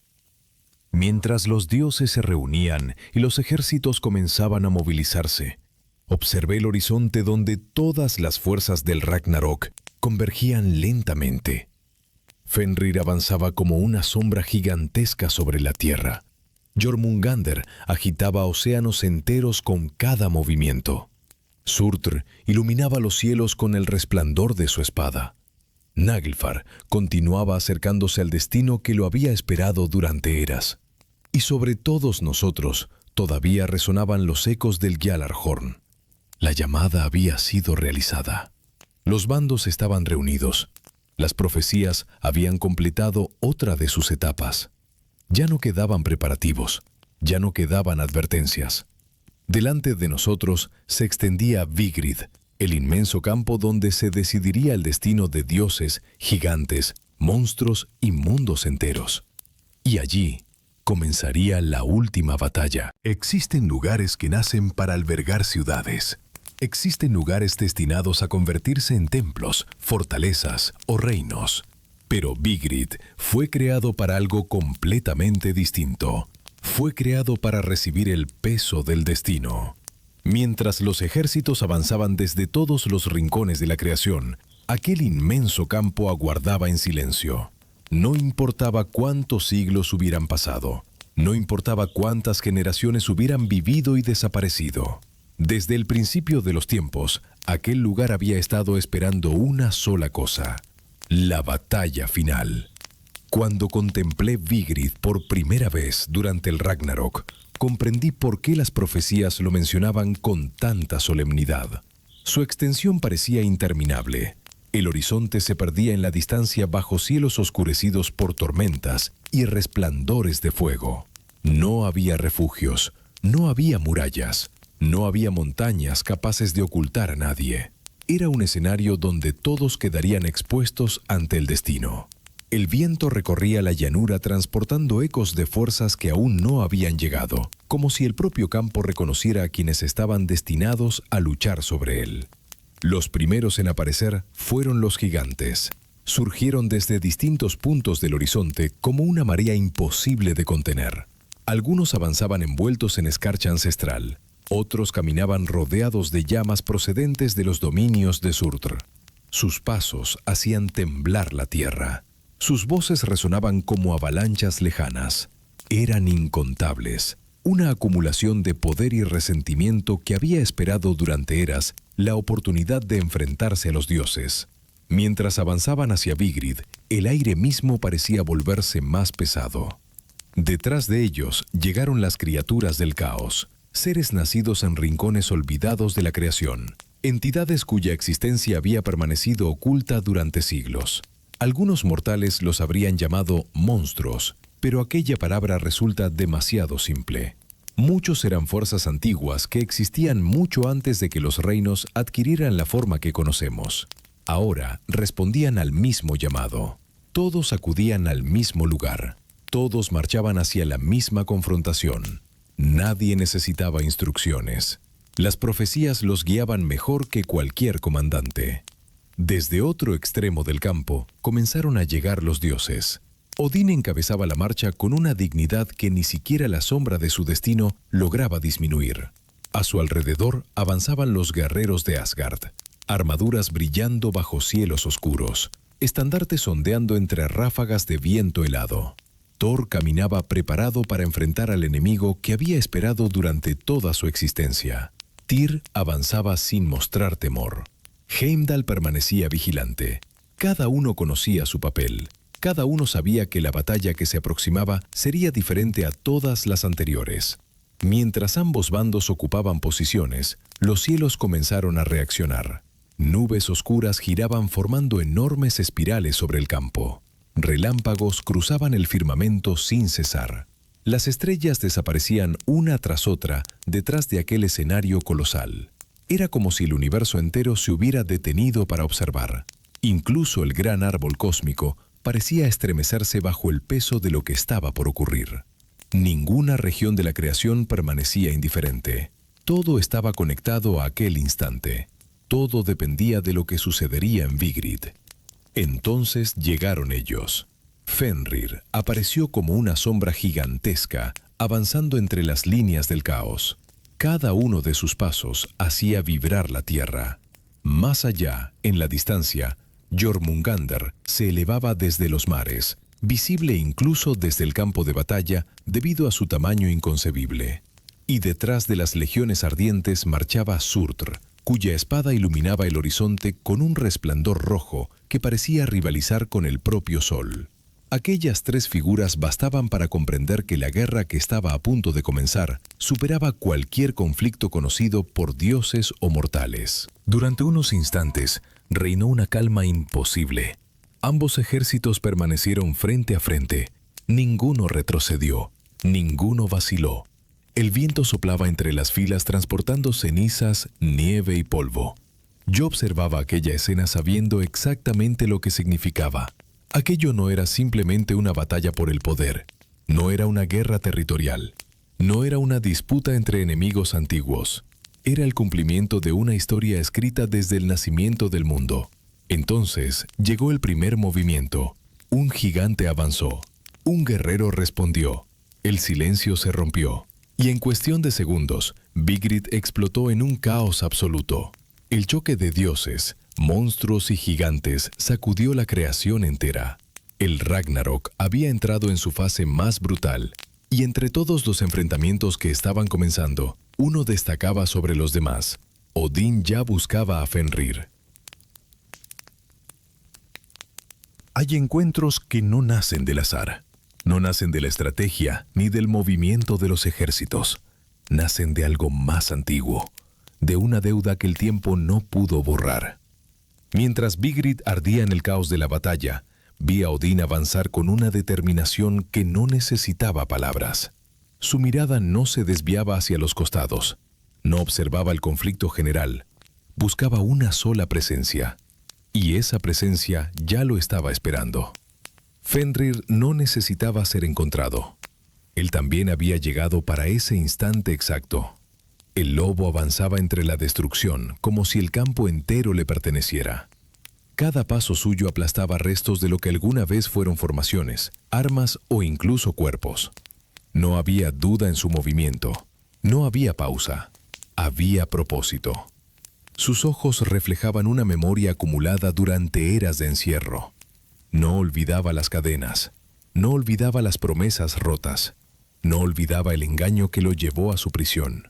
Mientras los dioses se reunían y los ejércitos comenzaban a movilizarse, observé el horizonte donde todas las fuerzas del Ragnarok convergían lentamente. Fenrir avanzaba como una sombra gigantesca sobre la tierra. Jormungandr agitaba océanos enteros con cada movimiento. Surtr iluminaba los cielos con el resplandor de su espada. Naglfar continuaba acercándose al destino que lo había esperado durante eras. Y sobre todos nosotros todavía resonaban los ecos del Gjallarhorn. La llamada había sido realizada. Los bandos estaban reunidos. Las profecías habían completado otra de sus etapas. Ya no quedaban preparativos, ya no quedaban advertencias. Delante de nosotros se extendía Vigrid, el inmenso campo donde se decidiría el destino de dioses, gigantes, monstruos y mundos enteros. Y allí comenzaría la última batalla. Existen lugares que nacen para albergar ciudades. Existen lugares destinados a convertirse en templos, fortalezas o reinos. Pero Vigrid fue creado para algo completamente distinto. Fue creado para recibir el peso del destino. Mientras los ejércitos avanzaban desde todos los rincones de la creación, aquel inmenso campo aguardaba en silencio. No importaba cuántos siglos hubieran pasado. No importaba cuántas generaciones hubieran vivido y desaparecido. Desde el principio de los tiempos, aquel lugar había estado esperando una sola cosa: la batalla final. Cuando contemplé Vigrid por primera vez durante el Ragnarok, comprendí por qué las profecías lo mencionaban con tanta solemnidad. Su extensión parecía interminable. El horizonte se perdía en la distancia bajo cielos oscurecidos por tormentas y resplandores de fuego. No había refugios, no había murallas, no había montañas capaces de ocultar a nadie. Era un escenario donde todos quedarían expuestos ante el destino. El viento recorría la llanura transportando ecos de fuerzas que aún no habían llegado, como si el propio campo reconociera a quienes estaban destinados a luchar sobre él. Los primeros en aparecer fueron los gigantes. Surgieron desde distintos puntos del horizonte como una marea imposible de contener. Algunos avanzaban envueltos en escarcha ancestral. Otros caminaban rodeados de llamas procedentes de los dominios de Surtr. Sus pasos hacían temblar la tierra. Sus voces resonaban como avalanchas lejanas. Eran incontables, una acumulación de poder y resentimiento que había esperado durante eras la oportunidad de enfrentarse a los dioses. Mientras avanzaban hacia Vigrid, el aire mismo parecía volverse más pesado. Detrás de ellos llegaron las criaturas del caos, seres nacidos en rincones olvidados de la creación, entidades cuya existencia había permanecido oculta durante siglos. Algunos mortales los habrían llamado monstruos, pero aquella palabra resulta demasiado simple. Muchos eran fuerzas antiguas que existían mucho antes de que los reinos adquirieran la forma que conocemos. Ahora respondían al mismo llamado. Todos acudían al mismo lugar. Todos marchaban hacia la misma confrontación. Nadie necesitaba instrucciones. Las profecías los guiaban mejor que cualquier comandante. Desde otro extremo del campo comenzaron a llegar los dioses. Odín encabezaba la marcha con una dignidad que ni siquiera la sombra de su destino lograba disminuir. A su alrededor avanzaban los guerreros de Asgard, armaduras brillando bajo cielos oscuros, estandartes ondeando entre ráfagas de viento helado. Thor caminaba preparado para enfrentar al enemigo que había esperado durante toda su existencia. Tyr avanzaba sin mostrar temor. Heimdall permanecía vigilante. Cada uno conocía su papel. Cada uno sabía que la batalla que se aproximaba sería diferente a todas las anteriores. Mientras ambos bandos ocupaban posiciones, los cielos comenzaron a reaccionar. Nubes oscuras giraban formando enormes espirales sobre el campo. Relámpagos cruzaban el firmamento sin cesar. Las estrellas desaparecían una tras otra detrás de aquel escenario colosal. Era como si el universo entero se hubiera detenido para observar. Incluso el gran árbol cósmico parecía estremecerse bajo el peso de lo que estaba por ocurrir. Ninguna región de la creación permanecía indiferente. Todo estaba conectado a aquel instante. Todo dependía de lo que sucedería en Vigrid. Entonces llegaron ellos. Fenrir apareció como una sombra gigantesca avanzando entre las líneas del caos. Cada uno de sus pasos hacía vibrar la tierra. Más allá, en la distancia, Jormungandr se elevaba desde los mares, visible incluso desde el campo de batalla debido a su tamaño inconcebible. Y detrás de las legiones ardientes marchaba Surtr, cuya espada iluminaba el horizonte con un resplandor rojo que parecía rivalizar con el propio sol. Aquellas tres figuras bastaban para comprender que la guerra que estaba a punto de comenzar superaba cualquier conflicto conocido por dioses o mortales. Durante unos instantes reinó una calma imposible. Ambos ejércitos permanecieron frente a frente. Ninguno retrocedió, ninguno vaciló. El viento soplaba entre las filas transportando cenizas, nieve y polvo. Yo observaba aquella escena sabiendo exactamente lo que significaba. Aquello no era simplemente una batalla por el poder, no era una guerra territorial, no era una disputa entre enemigos antiguos. Era el cumplimiento de una historia escrita desde el nacimiento del mundo. Entonces llegó el primer movimiento. Un gigante avanzó. Un guerrero respondió. El silencio se rompió. Y en cuestión de segundos, Vigrid explotó en un caos absoluto. El choque de dioses, monstruos y gigantes sacudió la creación entera. El Ragnarok había entrado en su fase más brutal, y entre todos los enfrentamientos que estaban comenzando, uno destacaba sobre los demás. Odín ya buscaba a Fenrir. Hay encuentros que no nacen del azar. No nacen de la estrategia ni del movimiento de los ejércitos. Nacen de algo más antiguo, de una deuda que el tiempo no pudo borrar. Mientras Vigrid ardía en el caos de la batalla, vi a Odín avanzar con una determinación que no necesitaba palabras. Su mirada no se desviaba hacia los costados, no observaba el conflicto general, buscaba una sola presencia, y esa presencia ya lo estaba esperando. Fenrir no necesitaba ser encontrado. Él también había llegado para ese instante exacto. El lobo avanzaba entre la destrucción, como si el campo entero le perteneciera. Cada paso suyo aplastaba restos de lo que alguna vez fueron formaciones, armas o incluso cuerpos. No había duda en su movimiento. No había pausa. Había propósito. Sus ojos reflejaban una memoria acumulada durante eras de encierro. No olvidaba las cadenas. No olvidaba las promesas rotas. No olvidaba el engaño que lo llevó a su prisión.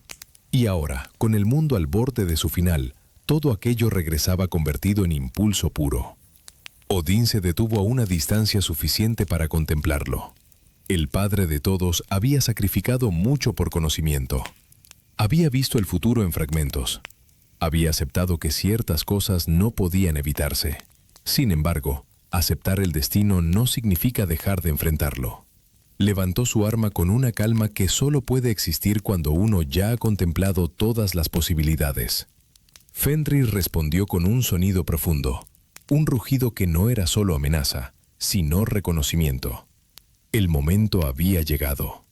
Y ahora, con el mundo al borde de su final, todo aquello regresaba convertido en impulso puro. Odín se detuvo a una distancia suficiente para contemplarlo. El padre de todos había sacrificado mucho por conocimiento. Había visto el futuro en fragmentos. Había aceptado que ciertas cosas no podían evitarse. Sin embargo, aceptar el destino no significa dejar de enfrentarlo. Levantó su arma con una calma que solo puede existir cuando uno ya ha contemplado todas las posibilidades. Fenrir respondió con un sonido profundo, un rugido que no era solo amenaza, sino reconocimiento. El momento había llegado.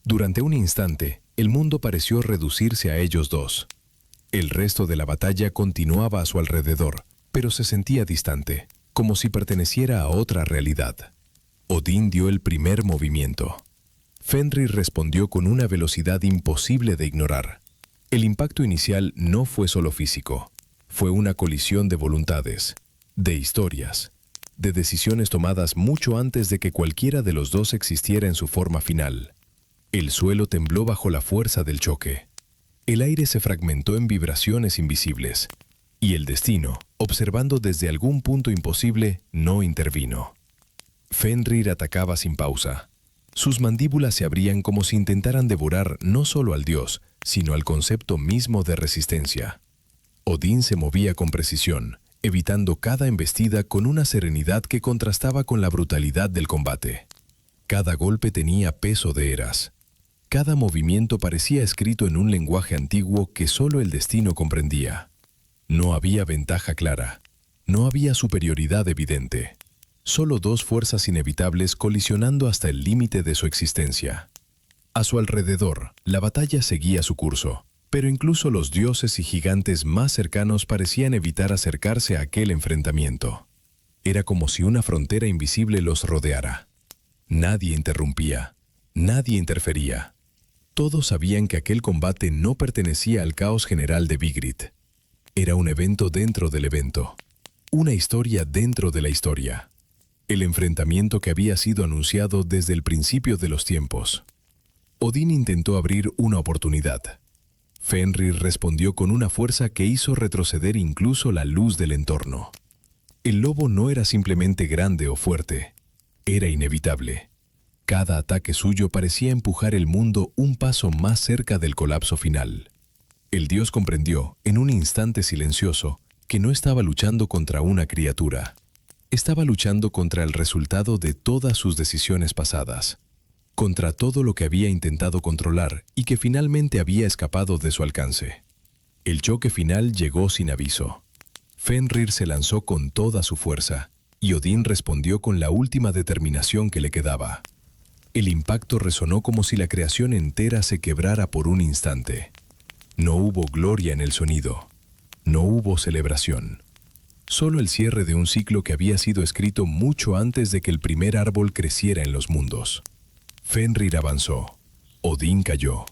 Durante un instante, el mundo pareció reducirse a ellos dos. El resto de la batalla continuaba a su alrededor, pero se sentía distante, como si perteneciera a otra realidad. Odín dio el primer movimiento. Fenrir respondió con una velocidad imposible de ignorar. El impacto inicial no fue solo físico, fue una colisión de voluntades, de historias, de decisiones tomadas mucho antes de que cualquiera de los dos existiera en su forma final. El suelo tembló bajo la fuerza del choque. El aire se fragmentó en vibraciones invisibles, y el destino, observando desde algún punto imposible, no intervino. Fenrir atacaba sin pausa. Sus mandíbulas se abrían como si intentaran devorar no solo al dios, sino al concepto mismo de resistencia. Odín se movía con precisión, evitando cada embestida con una serenidad que contrastaba con la brutalidad del combate. Cada golpe tenía peso de eras. Cada movimiento parecía escrito en un lenguaje antiguo que solo el destino comprendía. No había ventaja clara, no había superioridad evidente. Solo dos fuerzas inevitables colisionando hasta el límite de su existencia. A su alrededor, la batalla seguía su curso, pero incluso los dioses y gigantes más cercanos parecían evitar acercarse a aquel enfrentamiento. Era como si una frontera invisible los rodeara. Nadie interrumpía, nadie interfería. Todos sabían que aquel combate no pertenecía al caos general de Vigrid. Era un evento dentro del evento, una historia dentro de la historia. El enfrentamiento que había sido anunciado desde el principio de los tiempos. Odín intentó abrir una oportunidad. Fenrir respondió con una fuerza que hizo retroceder incluso la luz del entorno. El lobo no era simplemente grande o fuerte, era inevitable. Cada ataque suyo parecía empujar el mundo un paso más cerca del colapso final. El dios comprendió, en un instante silencioso, que no estaba luchando contra una criatura. Estaba luchando contra el resultado de todas sus decisiones pasadas, contra todo lo que había intentado controlar y que finalmente había escapado de su alcance. El choque final llegó sin aviso. Fenrir se lanzó con toda su fuerza, y Odín respondió con la última determinación que le quedaba. El impacto resonó como si la creación entera se quebrara por un instante. No hubo gloria en el sonido, no hubo celebración. Solo el cierre de un ciclo que había sido escrito mucho antes de que el primer árbol creciera en los mundos. Fenrir avanzó, Odín cayó,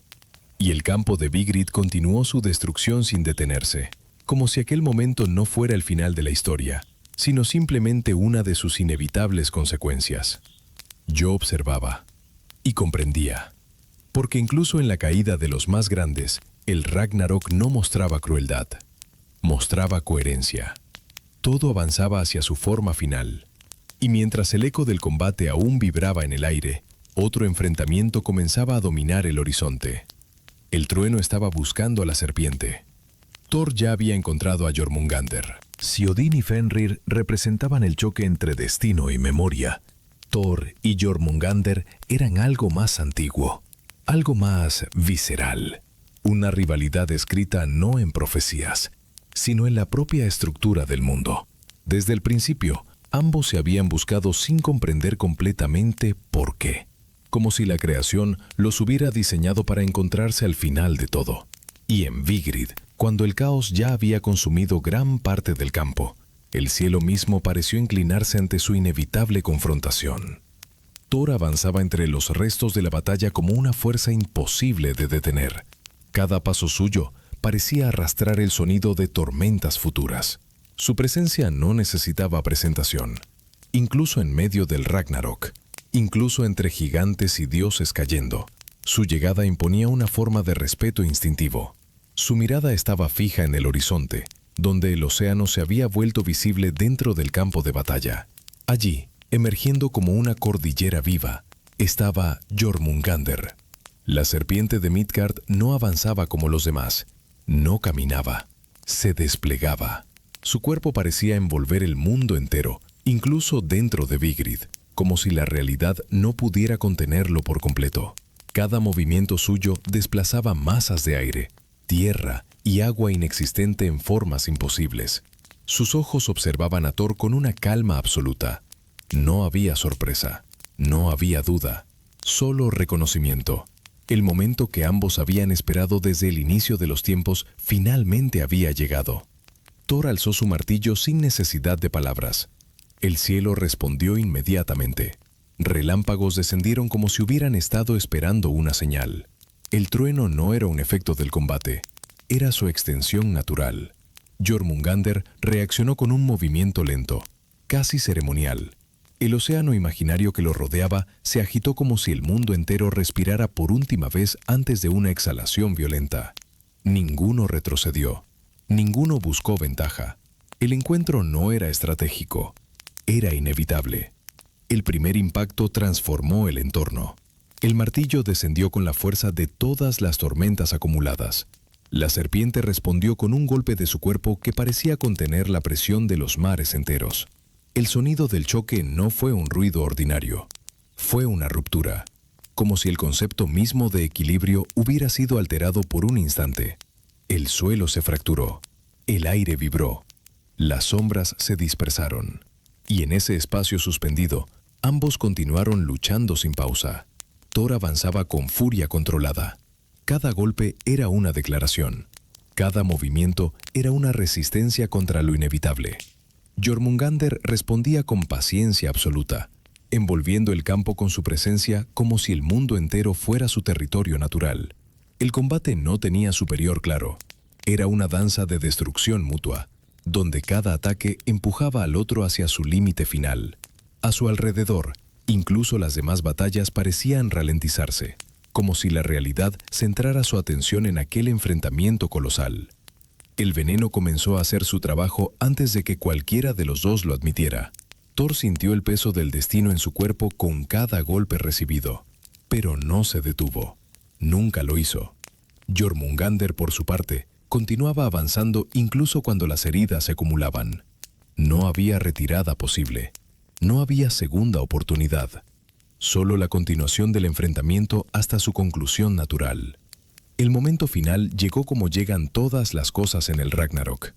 y el campo de Vigrid continuó su destrucción sin detenerse, como si aquel momento no fuera el final de la historia, sino simplemente una de sus inevitables consecuencias. Yo observaba y comprendía, porque incluso en la caída de los más grandes, el Ragnarok no mostraba crueldad, mostraba coherencia. Todo avanzaba hacia su forma final, y mientras el eco del combate aún vibraba en el aire, otro enfrentamiento comenzaba a dominar el horizonte. El trueno estaba buscando a la serpiente. Thor ya había encontrado a Jormungandr. Si Odín y Fenrir representaban el choque entre destino y memoria, Thor y Jormungandr eran algo más antiguo, algo más visceral. Una rivalidad escrita no en profecías, sino en la propia estructura del mundo. Desde el principio, ambos se habían buscado sin comprender completamente por qué, como si la creación los hubiera diseñado para encontrarse al final de todo. Y en Vigrid, cuando el caos ya había consumido gran parte del campo, el cielo mismo pareció inclinarse ante su inevitable confrontación. Thor avanzaba entre los restos de la batalla como una fuerza imposible de detener. Cada paso suyo parecía arrastrar el sonido de tormentas futuras. Su presencia no necesitaba presentación. Incluso en medio del Ragnarok, incluso entre gigantes y dioses cayendo, su llegada imponía una forma de respeto instintivo. Su mirada estaba fija en el horizonte, donde el océano se había vuelto visible dentro del campo de batalla. Allí, emergiendo como una cordillera viva, estaba Jormungandr. La serpiente de Midgard no avanzaba como los demás. No caminaba, se desplegaba. Su cuerpo parecía envolver el mundo entero, incluso dentro de Vigrid, como si la realidad no pudiera contenerlo por completo. Cada movimiento suyo desplazaba masas de aire, tierra y agua inexistente en formas imposibles. Sus ojos observaban a Thor con una calma absoluta. No había sorpresa, no había duda, solo reconocimiento. El momento que ambos habían esperado desde el inicio de los tiempos finalmente había llegado. Thor alzó su martillo sin necesidad de palabras. El cielo respondió inmediatamente. Relámpagos descendieron como si hubieran estado esperando una señal. El trueno no era un efecto del combate, era su extensión natural. Jormungandr reaccionó con un movimiento lento, casi ceremonial. El océano imaginario que lo rodeaba se agitó como si el mundo entero respirara por última vez antes de una exhalación violenta. Ninguno retrocedió. Ninguno buscó ventaja. El encuentro no era estratégico. Era inevitable. El primer impacto transformó el entorno. El martillo descendió con la fuerza de todas las tormentas acumuladas. La serpiente respondió con un golpe de su cuerpo que parecía contener la presión de los mares enteros. El sonido del choque no fue un ruido ordinario. Fue una ruptura, como si el concepto mismo de equilibrio hubiera sido alterado por un instante. El suelo se fracturó, el aire vibró, las sombras se dispersaron, y en ese espacio suspendido, ambos continuaron luchando sin pausa. Thor avanzaba con furia controlada. Cada golpe era una declaración. Cada movimiento era una resistencia contra lo inevitable. Jormungandr respondía con paciencia absoluta, envolviendo el campo con su presencia como si el mundo entero fuera su territorio natural. El combate no tenía superior claro. Era una danza de destrucción mutua, donde cada ataque empujaba al otro hacia su límite final. A su alrededor, incluso las demás batallas parecían ralentizarse, como si la realidad centrara su atención en aquel enfrentamiento colosal. El veneno comenzó a hacer su trabajo antes de que cualquiera de los dos lo admitiera. Thor sintió el peso del destino en su cuerpo con cada golpe recibido, pero no se detuvo. Nunca lo hizo. Jormungandr, por su parte, continuaba avanzando incluso cuando las heridas se acumulaban. No había retirada posible. No había segunda oportunidad. Solo la continuación del enfrentamiento hasta su conclusión natural. El momento final llegó como llegan todas las cosas en el Ragnarok.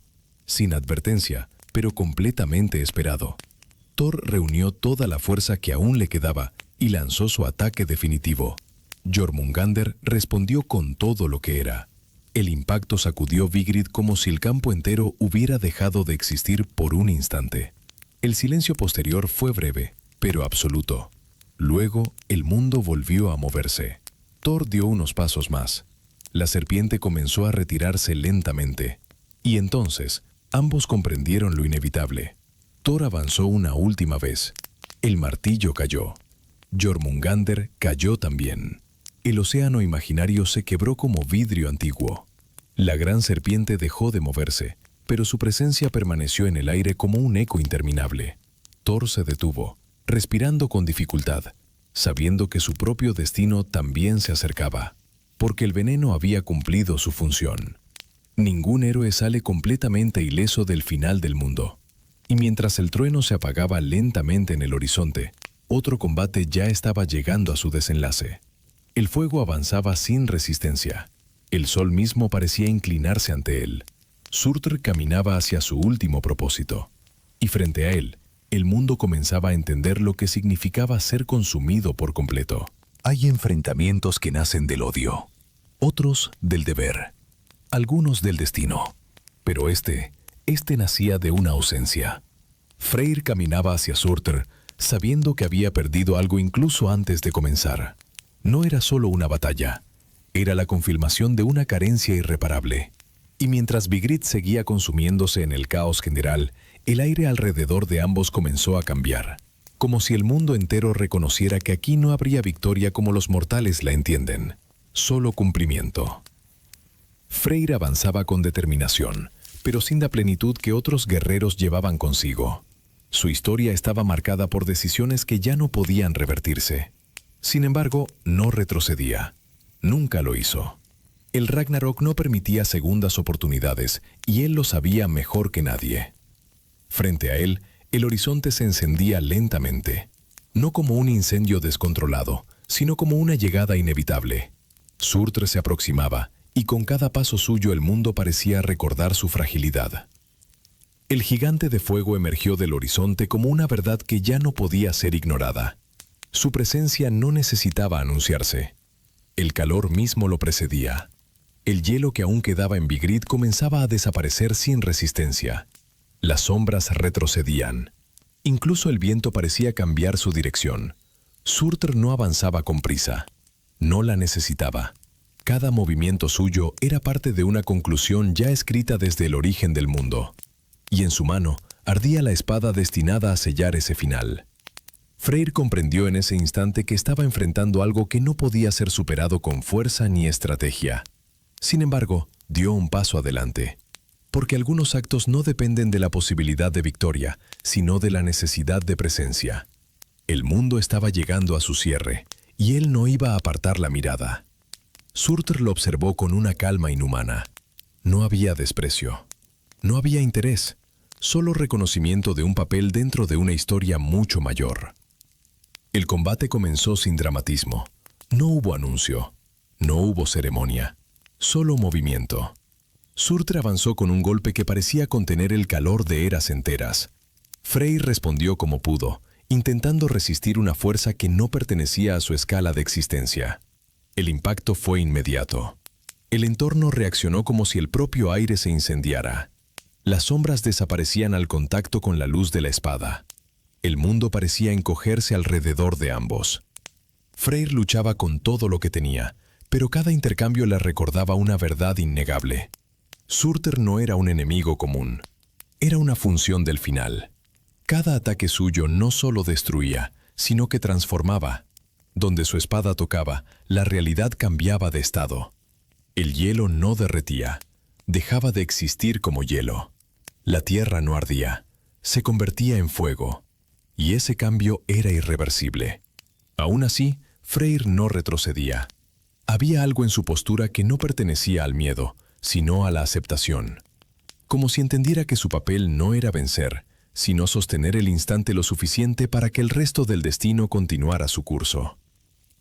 Sin advertencia, pero completamente esperado. Thor reunió toda la fuerza que aún le quedaba y lanzó su ataque definitivo. Jormungandr respondió con todo lo que era. El impacto sacudió Vigrid como si el campo entero hubiera dejado de existir por un instante. El silencio posterior fue breve, pero absoluto. Luego, el mundo volvió a moverse. Thor dio unos pasos más. La serpiente comenzó a retirarse lentamente. Y entonces, ambos comprendieron lo inevitable. Thor avanzó una última vez. El martillo cayó. Jormungandr cayó también. El océano imaginario se quebró como vidrio antiguo. La gran serpiente dejó de moverse, pero su presencia permaneció en el aire como un eco interminable. Thor se detuvo, respirando con dificultad, sabiendo que su propio destino también se acercaba, porque el veneno había cumplido su función. Ningún héroe sale completamente ileso del final del mundo. Y mientras el trueno se apagaba lentamente en el horizonte, otro combate ya estaba llegando a su desenlace. El fuego avanzaba sin resistencia. El sol mismo parecía inclinarse ante él. Surtr caminaba hacia su último propósito. Y frente a él, el mundo comenzaba a entender lo que significaba ser consumido por completo. Hay enfrentamientos que nacen del odio, otros del deber, algunos del destino. Pero este nacía de una ausencia. Freyr caminaba hacia Surtr, sabiendo que había perdido algo incluso antes de comenzar. No era solo una batalla, era la confirmación de una carencia irreparable. Y mientras Vigrid seguía consumiéndose en el caos general, el aire alrededor de ambos comenzó a cambiar, como si el mundo entero reconociera que aquí no habría victoria como los mortales la entienden, solo cumplimiento. Freyr avanzaba con determinación, pero sin la plenitud que otros guerreros llevaban consigo. Su historia estaba marcada por decisiones que ya no podían revertirse. Sin embargo, no retrocedía. Nunca lo hizo. El Ragnarok no permitía segundas oportunidades, y él lo sabía mejor que nadie. Frente a él, el horizonte se encendía lentamente, no como un incendio descontrolado, sino como una llegada inevitable. Surtr se aproximaba, y con cada paso suyo el mundo parecía recordar su fragilidad. El gigante de fuego emergió del horizonte como una verdad que ya no podía ser ignorada. Su presencia no necesitaba anunciarse. El calor mismo lo precedía. El hielo que aún quedaba en Vigrid comenzaba a desaparecer sin resistencia. Las sombras retrocedían. Incluso el viento parecía cambiar su dirección. Surtr no avanzaba con prisa. No la necesitaba. Cada movimiento suyo era parte de una conclusión ya escrita desde el origen del mundo. Y en su mano ardía la espada destinada a sellar ese final. Freyr comprendió en ese instante que estaba enfrentando algo que no podía ser superado con fuerza ni estrategia. Sin embargo, dio un paso adelante, porque algunos actos no dependen de la posibilidad de victoria, sino de la necesidad de presencia. El mundo estaba llegando a su cierre, y él no iba a apartar la mirada. Surtr lo observó con una calma inhumana. No había desprecio, no había interés, solo reconocimiento de un papel dentro de una historia mucho mayor. El combate comenzó sin dramatismo. No hubo anuncio, no hubo ceremonia, solo movimiento. Surtr avanzó con un golpe que parecía contener el calor de eras enteras. Freyr respondió como pudo, intentando resistir una fuerza que no pertenecía a su escala de existencia. El impacto fue inmediato. El entorno reaccionó como si el propio aire se incendiara. Las sombras desaparecían al contacto con la luz de la espada. El mundo parecía encogerse alrededor de ambos. Freyr luchaba con todo lo que tenía, pero cada intercambio le recordaba una verdad innegable. Surtr no era un enemigo común, era una función del final. Cada ataque suyo no solo destruía, sino que transformaba. Donde su espada tocaba, la realidad cambiaba de estado. El hielo no derretía, dejaba de existir como hielo. La tierra no ardía, se convertía en fuego. Y ese cambio era irreversible. Aún así, Freyr no retrocedía. Había algo en su postura que no pertenecía al miedo, sino a la aceptación. Como si entendiera que su papel no era vencer, sino sostener el instante lo suficiente para que el resto del destino continuara su curso.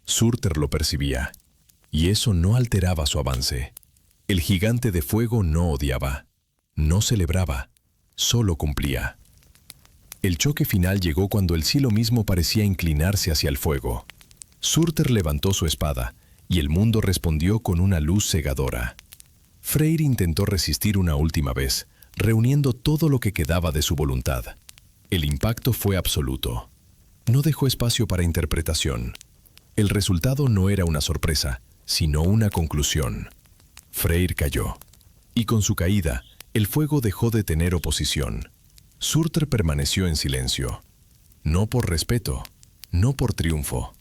Surtr lo percibía, y eso no alteraba su avance. El gigante de fuego no odiaba, no celebraba, solo cumplía. El choque final llegó cuando el cielo mismo parecía inclinarse hacia el fuego. Surtr levantó su espada, y el mundo respondió con una luz cegadora. Freyr intentó resistir una última vez, reuniendo todo lo que quedaba de su voluntad. El impacto fue absoluto. No dejó espacio para interpretación. El resultado no era una sorpresa, sino una conclusión. Freyr cayó, y con su caída, el fuego dejó de tener oposición. Surtr permaneció en silencio, no por respeto, no por triunfo,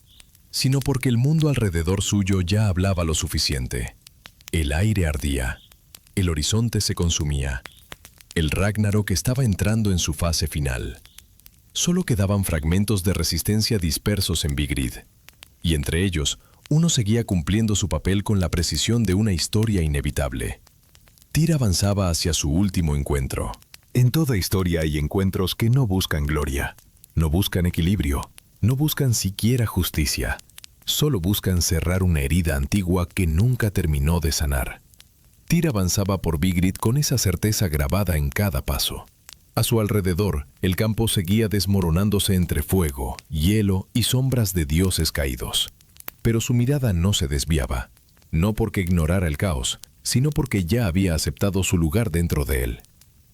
sino porque el mundo alrededor suyo ya hablaba lo suficiente. El aire ardía, el horizonte se consumía. El Ragnarok estaba entrando en su fase final. Solo quedaban fragmentos de resistencia dispersos en Vigrid, y entre ellos, uno seguía cumpliendo su papel con la precisión de una historia inevitable. Tyr avanzaba hacia su último encuentro. En toda historia hay encuentros que no buscan gloria, no buscan equilibrio, no buscan siquiera justicia. Solo buscan cerrar una herida antigua que nunca terminó de sanar. Tyr avanzaba por Vigrid con esa certeza grabada en cada paso. A su alrededor, el campo seguía desmoronándose entre fuego, hielo y sombras de dioses caídos. Pero su mirada no se desviaba, no porque ignorara el caos, sino porque ya había aceptado su lugar dentro de él.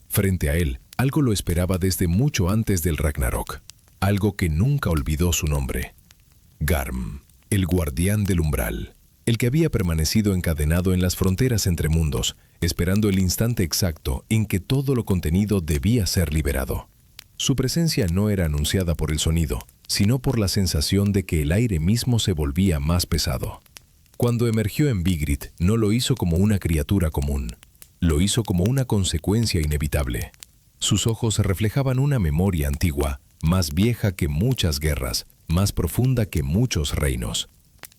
Frente a él, algo lo esperaba desde mucho antes del Ragnarok, algo que nunca olvidó su nombre. Garm, el guardián del umbral, el que había permanecido encadenado en las fronteras entre mundos, esperando el instante exacto en que todo lo contenido debía ser liberado. Su presencia no era anunciada por el sonido, sino por la sensación de que el aire mismo se volvía más pesado. Cuando emergió en Vigrid, no lo hizo como una criatura común. Lo hizo como una consecuencia inevitable. Sus ojos reflejaban una memoria antigua, más vieja que muchas guerras, más profunda que muchos reinos.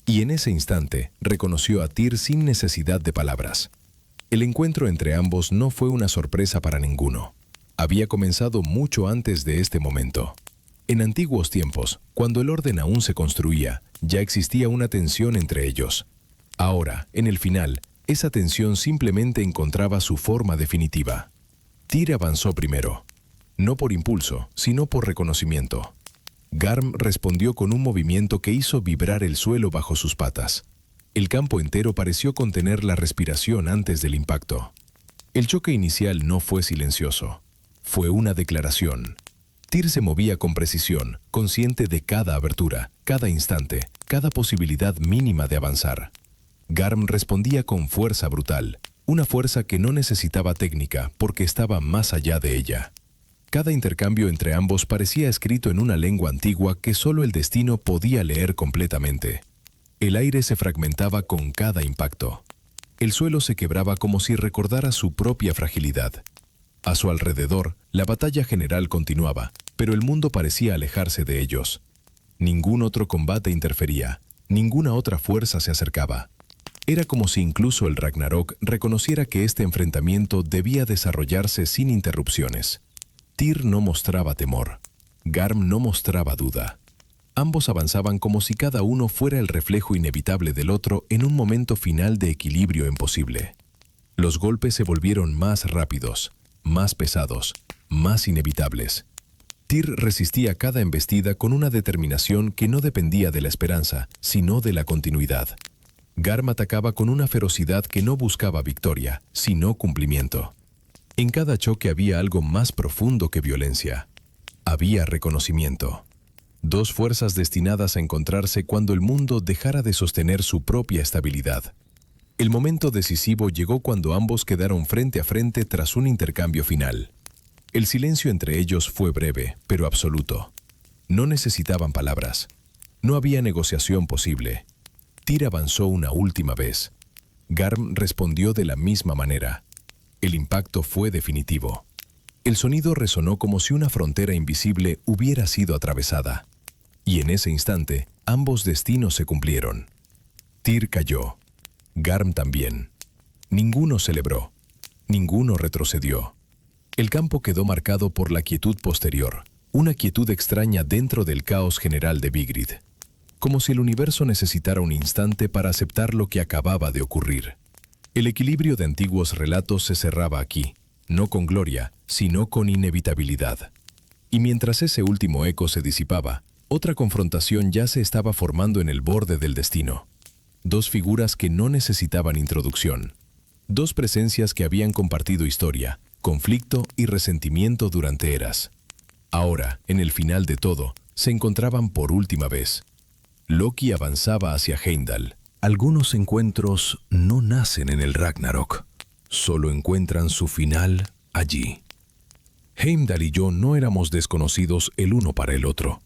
Y en ese instante reconoció a Tyr sin necesidad de palabras. El encuentro entre ambos no fue una sorpresa para ninguno. Había comenzado mucho antes de este momento. En antiguos tiempos, cuando el orden aún se construía, ya existía una tensión entre ellos. Ahora, en el final, esa tensión simplemente encontraba su forma definitiva. Tyr avanzó primero, no por impulso, sino por reconocimiento. Garm respondió con un movimiento que hizo vibrar el suelo bajo sus patas. El campo entero pareció contener la respiración antes del impacto. El choque inicial no fue silencioso. Fue una declaración. Tyr se movía con precisión, consciente de cada abertura, cada instante, cada posibilidad mínima de avanzar. Garm respondía con fuerza brutal, una fuerza que no necesitaba técnica porque estaba más allá de ella. Cada intercambio entre ambos parecía escrito en una lengua antigua que solo el destino podía leer completamente. El aire se fragmentaba con cada impacto. El suelo se quebraba como si recordara su propia fragilidad. A su alrededor, la batalla general continuaba, pero el mundo parecía alejarse de ellos. Ningún otro combate interfería, ninguna otra fuerza se acercaba. Era como si incluso el Ragnarok reconociera que este enfrentamiento debía desarrollarse sin interrupciones. Tyr no mostraba temor. Garm no mostraba duda. Ambos avanzaban como si cada uno fuera el reflejo inevitable del otro en un momento final de equilibrio imposible. Los golpes se volvieron más rápidos, más pesados, más inevitables. Tyr resistía cada embestida con una determinación que no dependía de la esperanza, sino de la continuidad. Garm atacaba con una ferocidad que no buscaba victoria, sino cumplimiento. En cada choque había algo más profundo que violencia. Había reconocimiento. Dos fuerzas destinadas a encontrarse cuando el mundo dejara de sostener su propia estabilidad. El momento decisivo llegó cuando ambos quedaron frente a frente tras un intercambio final. El silencio entre ellos fue breve, pero absoluto. No necesitaban palabras. No había negociación posible. Tyr avanzó una última vez. Garm respondió de la misma manera. El impacto fue definitivo. El sonido resonó como si una frontera invisible hubiera sido atravesada. Y en ese instante, ambos destinos se cumplieron. Tyr cayó. Garm también. Ninguno celebró. Ninguno retrocedió. El campo quedó marcado por la quietud posterior, una quietud extraña dentro del caos general de Vigrid, como si el universo necesitara un instante para aceptar lo que acababa de ocurrir. El equilibrio de antiguos relatos se cerraba aquí, no con gloria, sino con inevitabilidad. Y mientras ese último eco se disipaba, otra confrontación ya se estaba formando en el borde del destino. Dos figuras que no necesitaban introducción. Dos presencias que habían compartido historia, conflicto y resentimiento durante eras. Ahora, en el final de todo, se encontraban por última vez. Loki avanzaba hacia Heimdall. Algunos encuentros no nacen en el Ragnarok, solo encuentran su final allí. Heimdall y yo no éramos desconocidos el uno para el otro.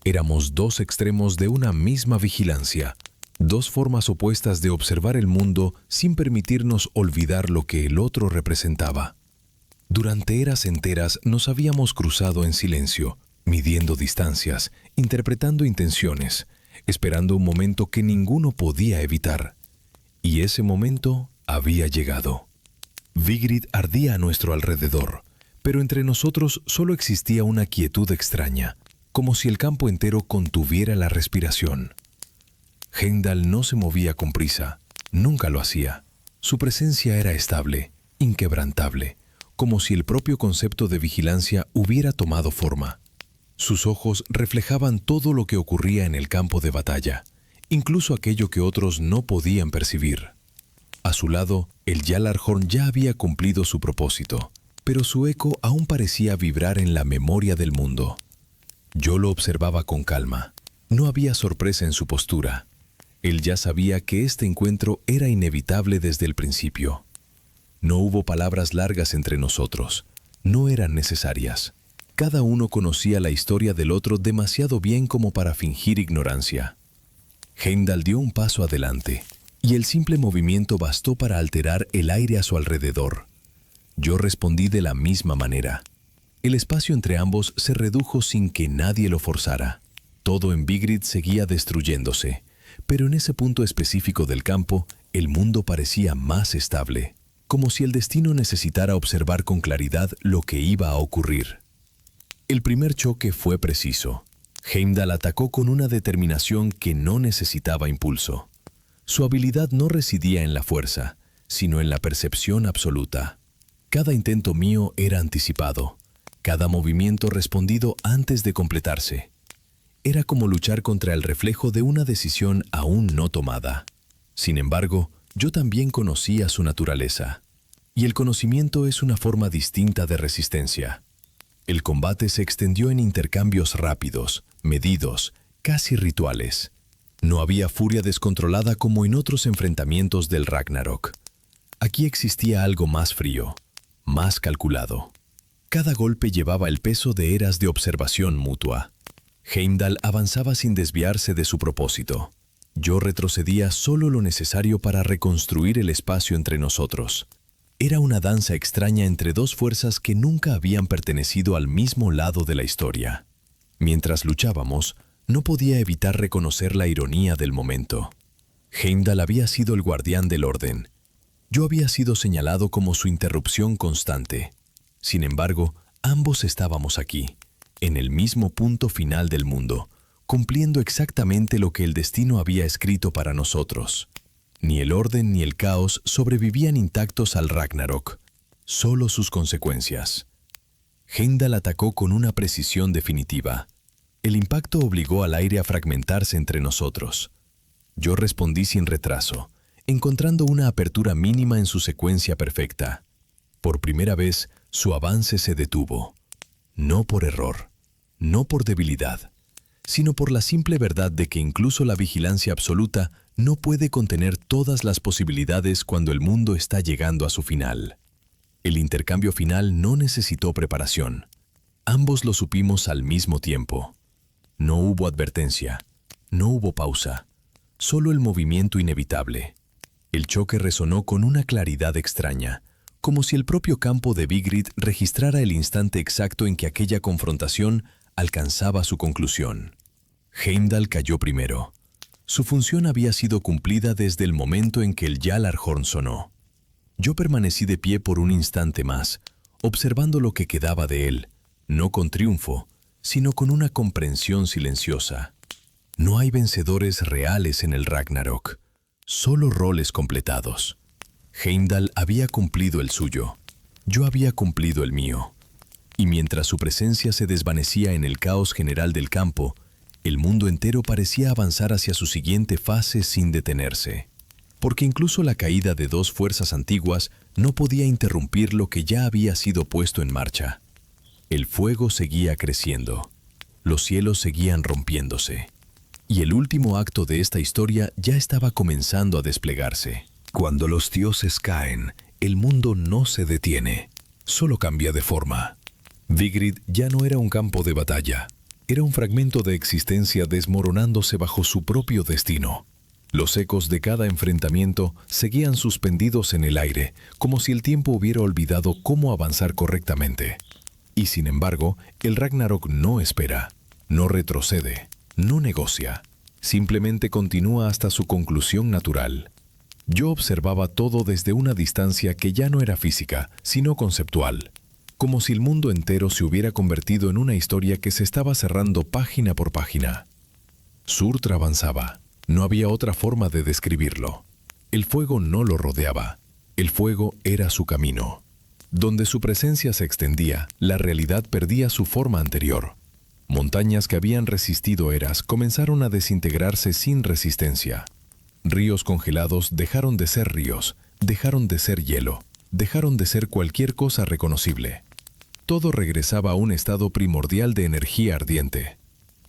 Éramos dos extremos de una misma vigilancia, dos formas opuestas de observar el mundo sin permitirnos olvidar lo que el otro representaba. Durante eras enteras nos habíamos cruzado en silencio, midiendo distancias, interpretando intenciones, esperando un momento que ninguno podía evitar. Y ese momento había llegado. Vigrid ardía a nuestro alrededor, pero entre nosotros solo existía una quietud extraña, como si el campo entero contuviera la respiración. Heimdall no se movía con prisa, nunca lo hacía. Su presencia era estable, inquebrantable, como si el propio concepto de vigilancia hubiera tomado forma. Sus ojos reflejaban todo lo que ocurría en el campo de batalla, incluso aquello que otros no podían percibir. A su lado, el Gjallarhorn ya había cumplido su propósito, pero su eco aún parecía vibrar en la memoria del mundo. Yo lo observaba con calma. No había sorpresa en su postura. Él ya sabía que este encuentro era inevitable desde el principio. No hubo palabras largas entre nosotros. No eran necesarias. Cada uno conocía la historia del otro demasiado bien como para fingir ignorancia. Heimdall dio un paso adelante, y el simple movimiento bastó para alterar el aire a su alrededor. Yo respondí de la misma manera. El espacio entre ambos se redujo sin que nadie lo forzara. Todo en Vigrid seguía destruyéndose, pero en ese punto específico del campo, el mundo parecía más estable, como si el destino necesitara observar con claridad lo que iba a ocurrir. El primer choque fue preciso. Heimdall atacó con una determinación que no necesitaba impulso. Su habilidad no residía en la fuerza, sino en la percepción absoluta. Cada intento mío era anticipado, cada movimiento respondido antes de completarse. Era como luchar contra el reflejo de una decisión aún no tomada. Sin embargo, yo también conocía su naturaleza. Y el conocimiento es una forma distinta de resistencia. El combate se extendió en intercambios rápidos, medidos, casi rituales. No había furia descontrolada como en otros enfrentamientos del Ragnarok. Aquí existía algo más frío, más calculado. Cada golpe llevaba el peso de eras de observación mutua. Heimdall avanzaba sin desviarse de su propósito. Yo retrocedía solo lo necesario para reconstruir el espacio entre nosotros. Era una danza extraña entre dos fuerzas que nunca habían pertenecido al mismo lado de la historia. Mientras luchábamos, no podía evitar reconocer la ironía del momento. Heimdall había sido el guardián del orden. Yo había sido señalado como su interrupción constante. Sin embargo, ambos estábamos aquí, en el mismo punto final del mundo, cumpliendo exactamente lo que el destino había escrito para nosotros. Ni el orden ni el caos sobrevivían intactos al Ragnarok, solo sus consecuencias. Heimdall atacó con una precisión definitiva. El impacto obligó al aire a fragmentarse entre nosotros. Yo respondí sin retraso, encontrando una apertura mínima en su secuencia perfecta. Por primera vez, su avance se detuvo. No por error, no por debilidad, sino por la simple verdad de que incluso la vigilancia absoluta no puede contener todas las posibilidades cuando el mundo está llegando a su final. El intercambio final no necesitó preparación. Ambos lo supimos al mismo tiempo. No hubo advertencia, no hubo pausa, solo el movimiento inevitable. El choque resonó con una claridad extraña, como si el propio campo de Vigrid registrara el instante exacto en que aquella confrontación alcanzaba su conclusión. Heimdall cayó primero. Su función había sido cumplida desde el momento en que el Gjallarhorn sonó. Yo permanecí de pie por un instante más, observando lo que quedaba de él, no con triunfo, sino con una comprensión silenciosa. No hay vencedores reales en el Ragnarok, solo roles completados. Heimdall había cumplido el suyo, yo había cumplido el mío. Y mientras su presencia se desvanecía en el caos general del campo, el mundo entero parecía avanzar hacia su siguiente fase sin detenerse. Porque incluso la caída de dos fuerzas antiguas no podía interrumpir lo que ya había sido puesto en marcha. El fuego seguía creciendo, los cielos seguían rompiéndose, y el último acto de esta historia ya estaba comenzando a desplegarse. Cuando los dioses caen, el mundo no se detiene, solo cambia de forma. Vigrid ya no era un campo de batalla, era un fragmento de existencia desmoronándose bajo su propio destino. Los ecos de cada enfrentamiento seguían suspendidos en el aire, como si el tiempo hubiera olvidado cómo avanzar correctamente. Y sin embargo, el Ragnarok no espera, no retrocede, no negocia, simplemente continúa hasta su conclusión natural. Yo observaba todo desde una distancia que ya no era física, sino conceptual, como si el mundo entero se hubiera convertido en una historia que se estaba cerrando página por página. Surtr avanzaba. No había otra forma de describirlo. El fuego no lo rodeaba. El fuego era su camino. Donde su presencia se extendía, la realidad perdía su forma anterior. Montañas que habían resistido eras comenzaron a desintegrarse sin resistencia. Ríos congelados dejaron de ser ríos, dejaron de ser hielo, dejaron de ser cualquier cosa reconocible. Todo regresaba a un estado primordial de energía ardiente.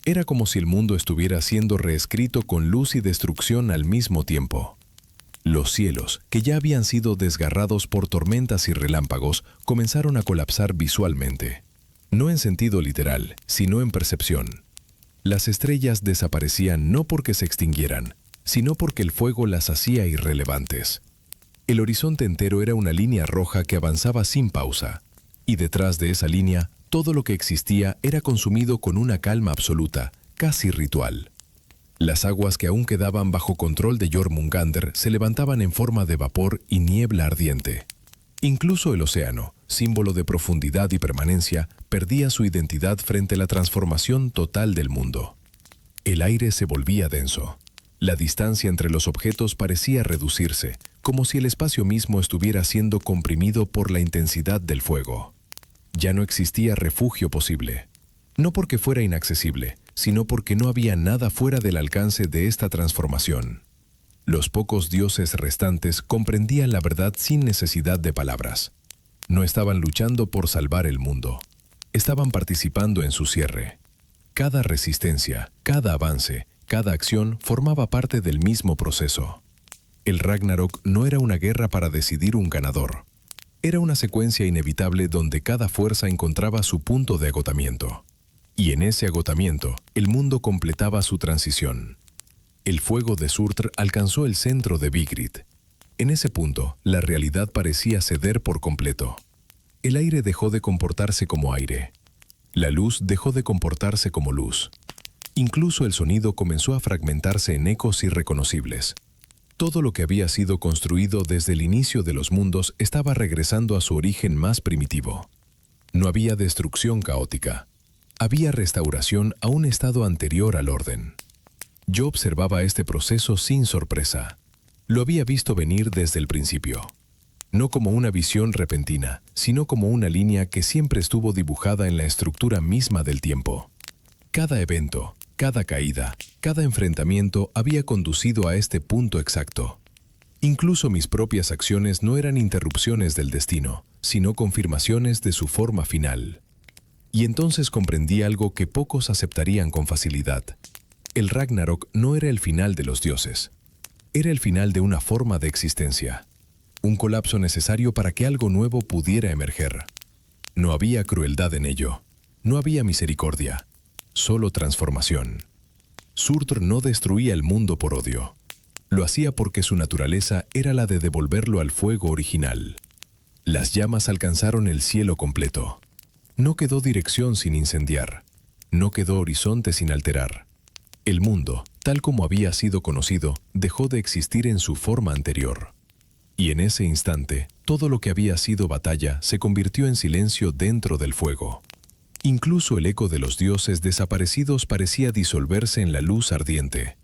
Era como si el mundo estuviera siendo reescrito con luz y destrucción al mismo tiempo. Los cielos, que ya habían sido desgarrados por tormentas y relámpagos, comenzaron a colapsar visualmente. No en sentido literal, sino en percepción. Las estrellas desaparecían no porque se extinguieran, sino porque el fuego las hacía irrelevantes. El horizonte entero era una línea roja que avanzaba sin pausa, y detrás de esa línea, todo lo que existía era consumido con una calma absoluta, casi ritual. Las aguas que aún quedaban bajo control de Jormungandr se levantaban en forma de vapor y niebla ardiente. Incluso el océano, símbolo de profundidad y permanencia, perdía su identidad frente a la transformación total del mundo. El aire se volvía denso. La distancia entre los objetos parecía reducirse, como si el espacio mismo estuviera siendo comprimido por la intensidad del fuego. Ya no existía refugio posible. No porque fuera inaccesible, sino porque no había nada fuera del alcance de esta transformación. Los pocos dioses restantes comprendían la verdad sin necesidad de palabras. No estaban luchando por salvar el mundo. Estaban participando en su cierre. Cada resistencia, cada avance, cada acción formaba parte del mismo proceso. El Ragnarok no era una guerra para decidir un ganador. Era una secuencia inevitable donde cada fuerza encontraba su punto de agotamiento. Y en ese agotamiento, el mundo completaba su transición. El fuego de Surtr alcanzó el centro de Vigrid. En ese punto, la realidad parecía ceder por completo. El aire dejó de comportarse como aire. La luz dejó de comportarse como luz. Incluso el sonido comenzó a fragmentarse en ecos irreconocibles. Todo lo que había sido construido desde el inicio de los mundos estaba regresando a su origen más primitivo. No había destrucción caótica. Había restauración a un estado anterior al orden. Yo observaba este proceso sin sorpresa. Lo había visto venir desde el principio. No como una visión repentina, sino como una línea que siempre estuvo dibujada en la estructura misma del tiempo. Cada evento, cada caída, cada enfrentamiento había conducido a este punto exacto. Incluso mis propias acciones no eran interrupciones del destino, sino confirmaciones de su forma final. Y entonces comprendí algo que pocos aceptarían con facilidad. El Ragnarok no era el final de los dioses. Era el final de una forma de existencia. Un colapso necesario para que algo nuevo pudiera emerger. No había crueldad en ello. No había misericordia. Solo transformación. Surtr no destruía el mundo por odio. Lo hacía porque su naturaleza era la de devolverlo al fuego original. Las llamas alcanzaron el cielo completo. No quedó dirección sin incendiar. No quedó horizonte sin alterar. El mundo, tal como había sido conocido, dejó de existir en su forma anterior. Y en ese instante, todo lo que había sido batalla se convirtió en silencio dentro del fuego. Incluso el eco de los dioses desaparecidos parecía disolverse en la luz ardiente.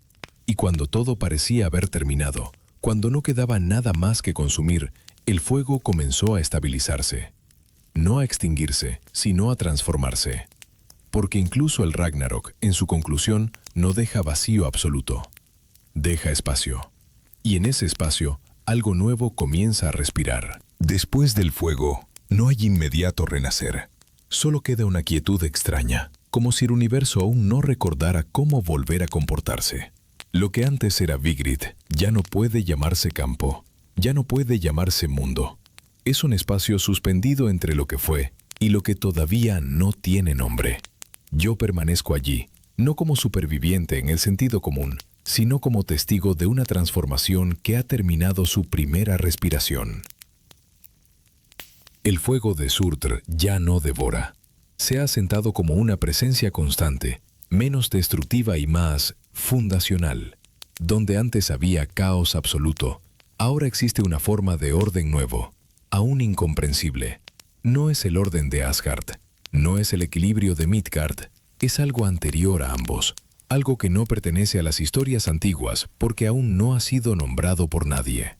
Y cuando todo parecía haber terminado, cuando no quedaba nada más que consumir, el fuego comenzó a estabilizarse. No a extinguirse, sino a transformarse. Porque incluso el Ragnarok, en su conclusión, no deja vacío absoluto. Deja espacio. Y en ese espacio, algo nuevo comienza a respirar. Después del fuego, no hay inmediato renacer. Solo queda una quietud extraña, como si el universo aún no recordara cómo volver a comportarse. Lo que antes era Vigrid ya no puede llamarse campo, ya no puede llamarse mundo. Es un espacio suspendido entre lo que fue y lo que todavía no tiene nombre. Yo permanezco allí, no como superviviente en el sentido común, sino como testigo de una transformación que ha terminado su primera respiración. El fuego de Surtr ya no devora. Se ha asentado como una presencia constante, menos destructiva y más fundacional. Donde antes había caos absoluto, ahora existe una forma de orden nuevo, aún incomprensible. No es el orden de Asgard, no es el equilibrio de Midgard, es algo anterior a ambos, algo que no pertenece a las historias antiguas porque aún no ha sido nombrado por nadie.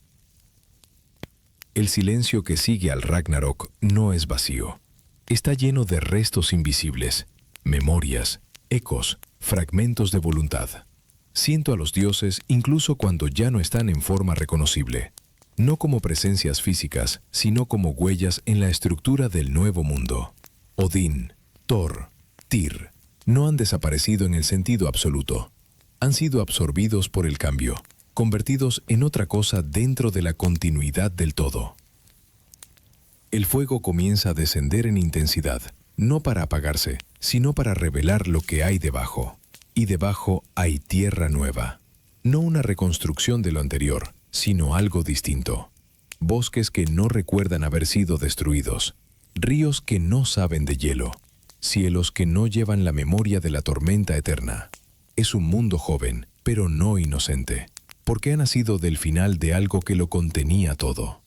El silencio que sigue al Ragnarok no es vacío. Está lleno de restos invisibles, memorias, ecos, fragmentos de voluntad. Siento a los dioses incluso cuando ya no están en forma reconocible, no como presencias físicas, sino como huellas en la estructura del nuevo mundo. Odín, Thor, Tyr, no han desaparecido en el sentido absoluto. Han sido absorbidos por el cambio, convertidos en otra cosa dentro de la continuidad del todo. El fuego comienza a descender en intensidad, no para apagarse, sino para revelar lo que hay debajo. Y debajo hay tierra nueva. No una reconstrucción de lo anterior, sino algo distinto. Bosques que no recuerdan haber sido destruidos. Ríos que no saben de hielo. Cielos que no llevan la memoria de la tormenta eterna. Es un mundo joven, pero no inocente, porque ha nacido del final de algo que lo contenía todo.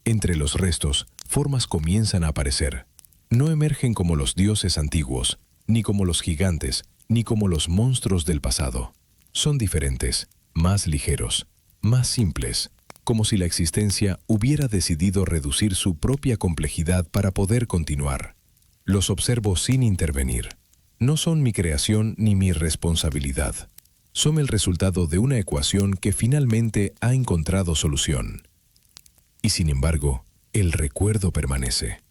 Entre los restos, formas comienzan a aparecer. No emergen como los dioses antiguos, ni como los gigantes, ni como los monstruos del pasado. Son diferentes, más ligeros, más simples, como si la existencia hubiera decidido reducir su propia complejidad para poder continuar. Los observo sin intervenir. No son mi creación ni mi responsabilidad. Son el resultado de una ecuación que finalmente ha encontrado solución. Y sin embargo, el recuerdo permanece.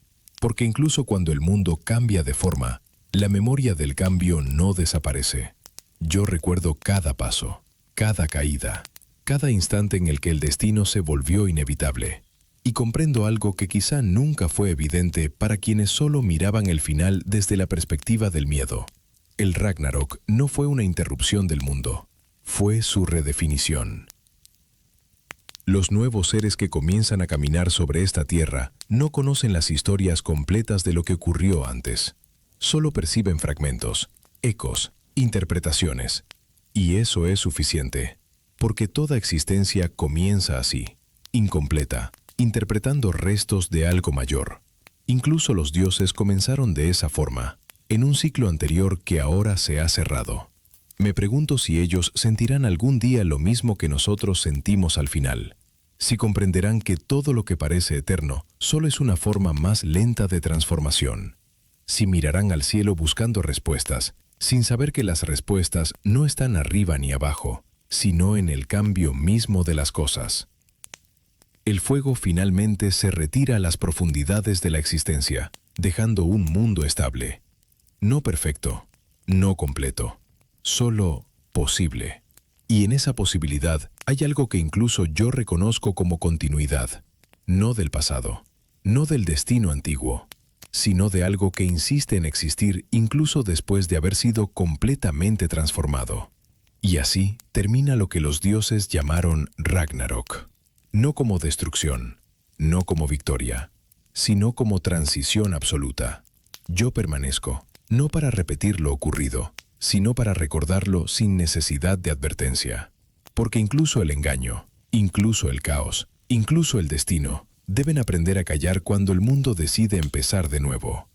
Porque incluso cuando el mundo cambia de forma, la memoria del cambio no desaparece. Yo recuerdo cada paso, cada caída, cada instante en el que el destino se volvió inevitable. Y comprendo algo que quizá nunca fue evidente para quienes solo miraban el final desde la perspectiva del miedo. El Ragnarok no fue una interrupción del mundo, fue su redefinición. Los nuevos seres que comienzan a caminar sobre esta tierra no conocen las historias completas de lo que ocurrió antes. Solo perciben fragmentos, ecos, interpretaciones. Y eso es suficiente, porque toda existencia comienza así, incompleta, interpretando restos de algo mayor. Incluso los dioses comenzaron de esa forma, en un ciclo anterior que ahora se ha cerrado. Me pregunto si ellos sentirán algún día lo mismo que nosotros sentimos al final. Si comprenderán que todo lo que parece eterno solo es una forma más lenta de transformación. Si mirarán al cielo buscando respuestas, sin saber que las respuestas no están arriba ni abajo, sino en el cambio mismo de las cosas. El fuego finalmente se retira a las profundidades de la existencia, dejando un mundo estable. No perfecto, no completo, solo posible. Y en esa posibilidad hay algo que incluso yo reconozco como continuidad, no del pasado, no del destino antiguo, sino de algo que insiste en existir incluso después de haber sido completamente transformado. Y así termina lo que los dioses llamaron Ragnarok, no como destrucción, no como victoria, sino como transición absoluta. Yo permanezco, no para repetir lo ocurrido, sino para recordarlo sin necesidad de advertencia. Porque incluso el engaño, incluso el caos, incluso el destino, deben aprender a callar cuando el mundo decide empezar de nuevo.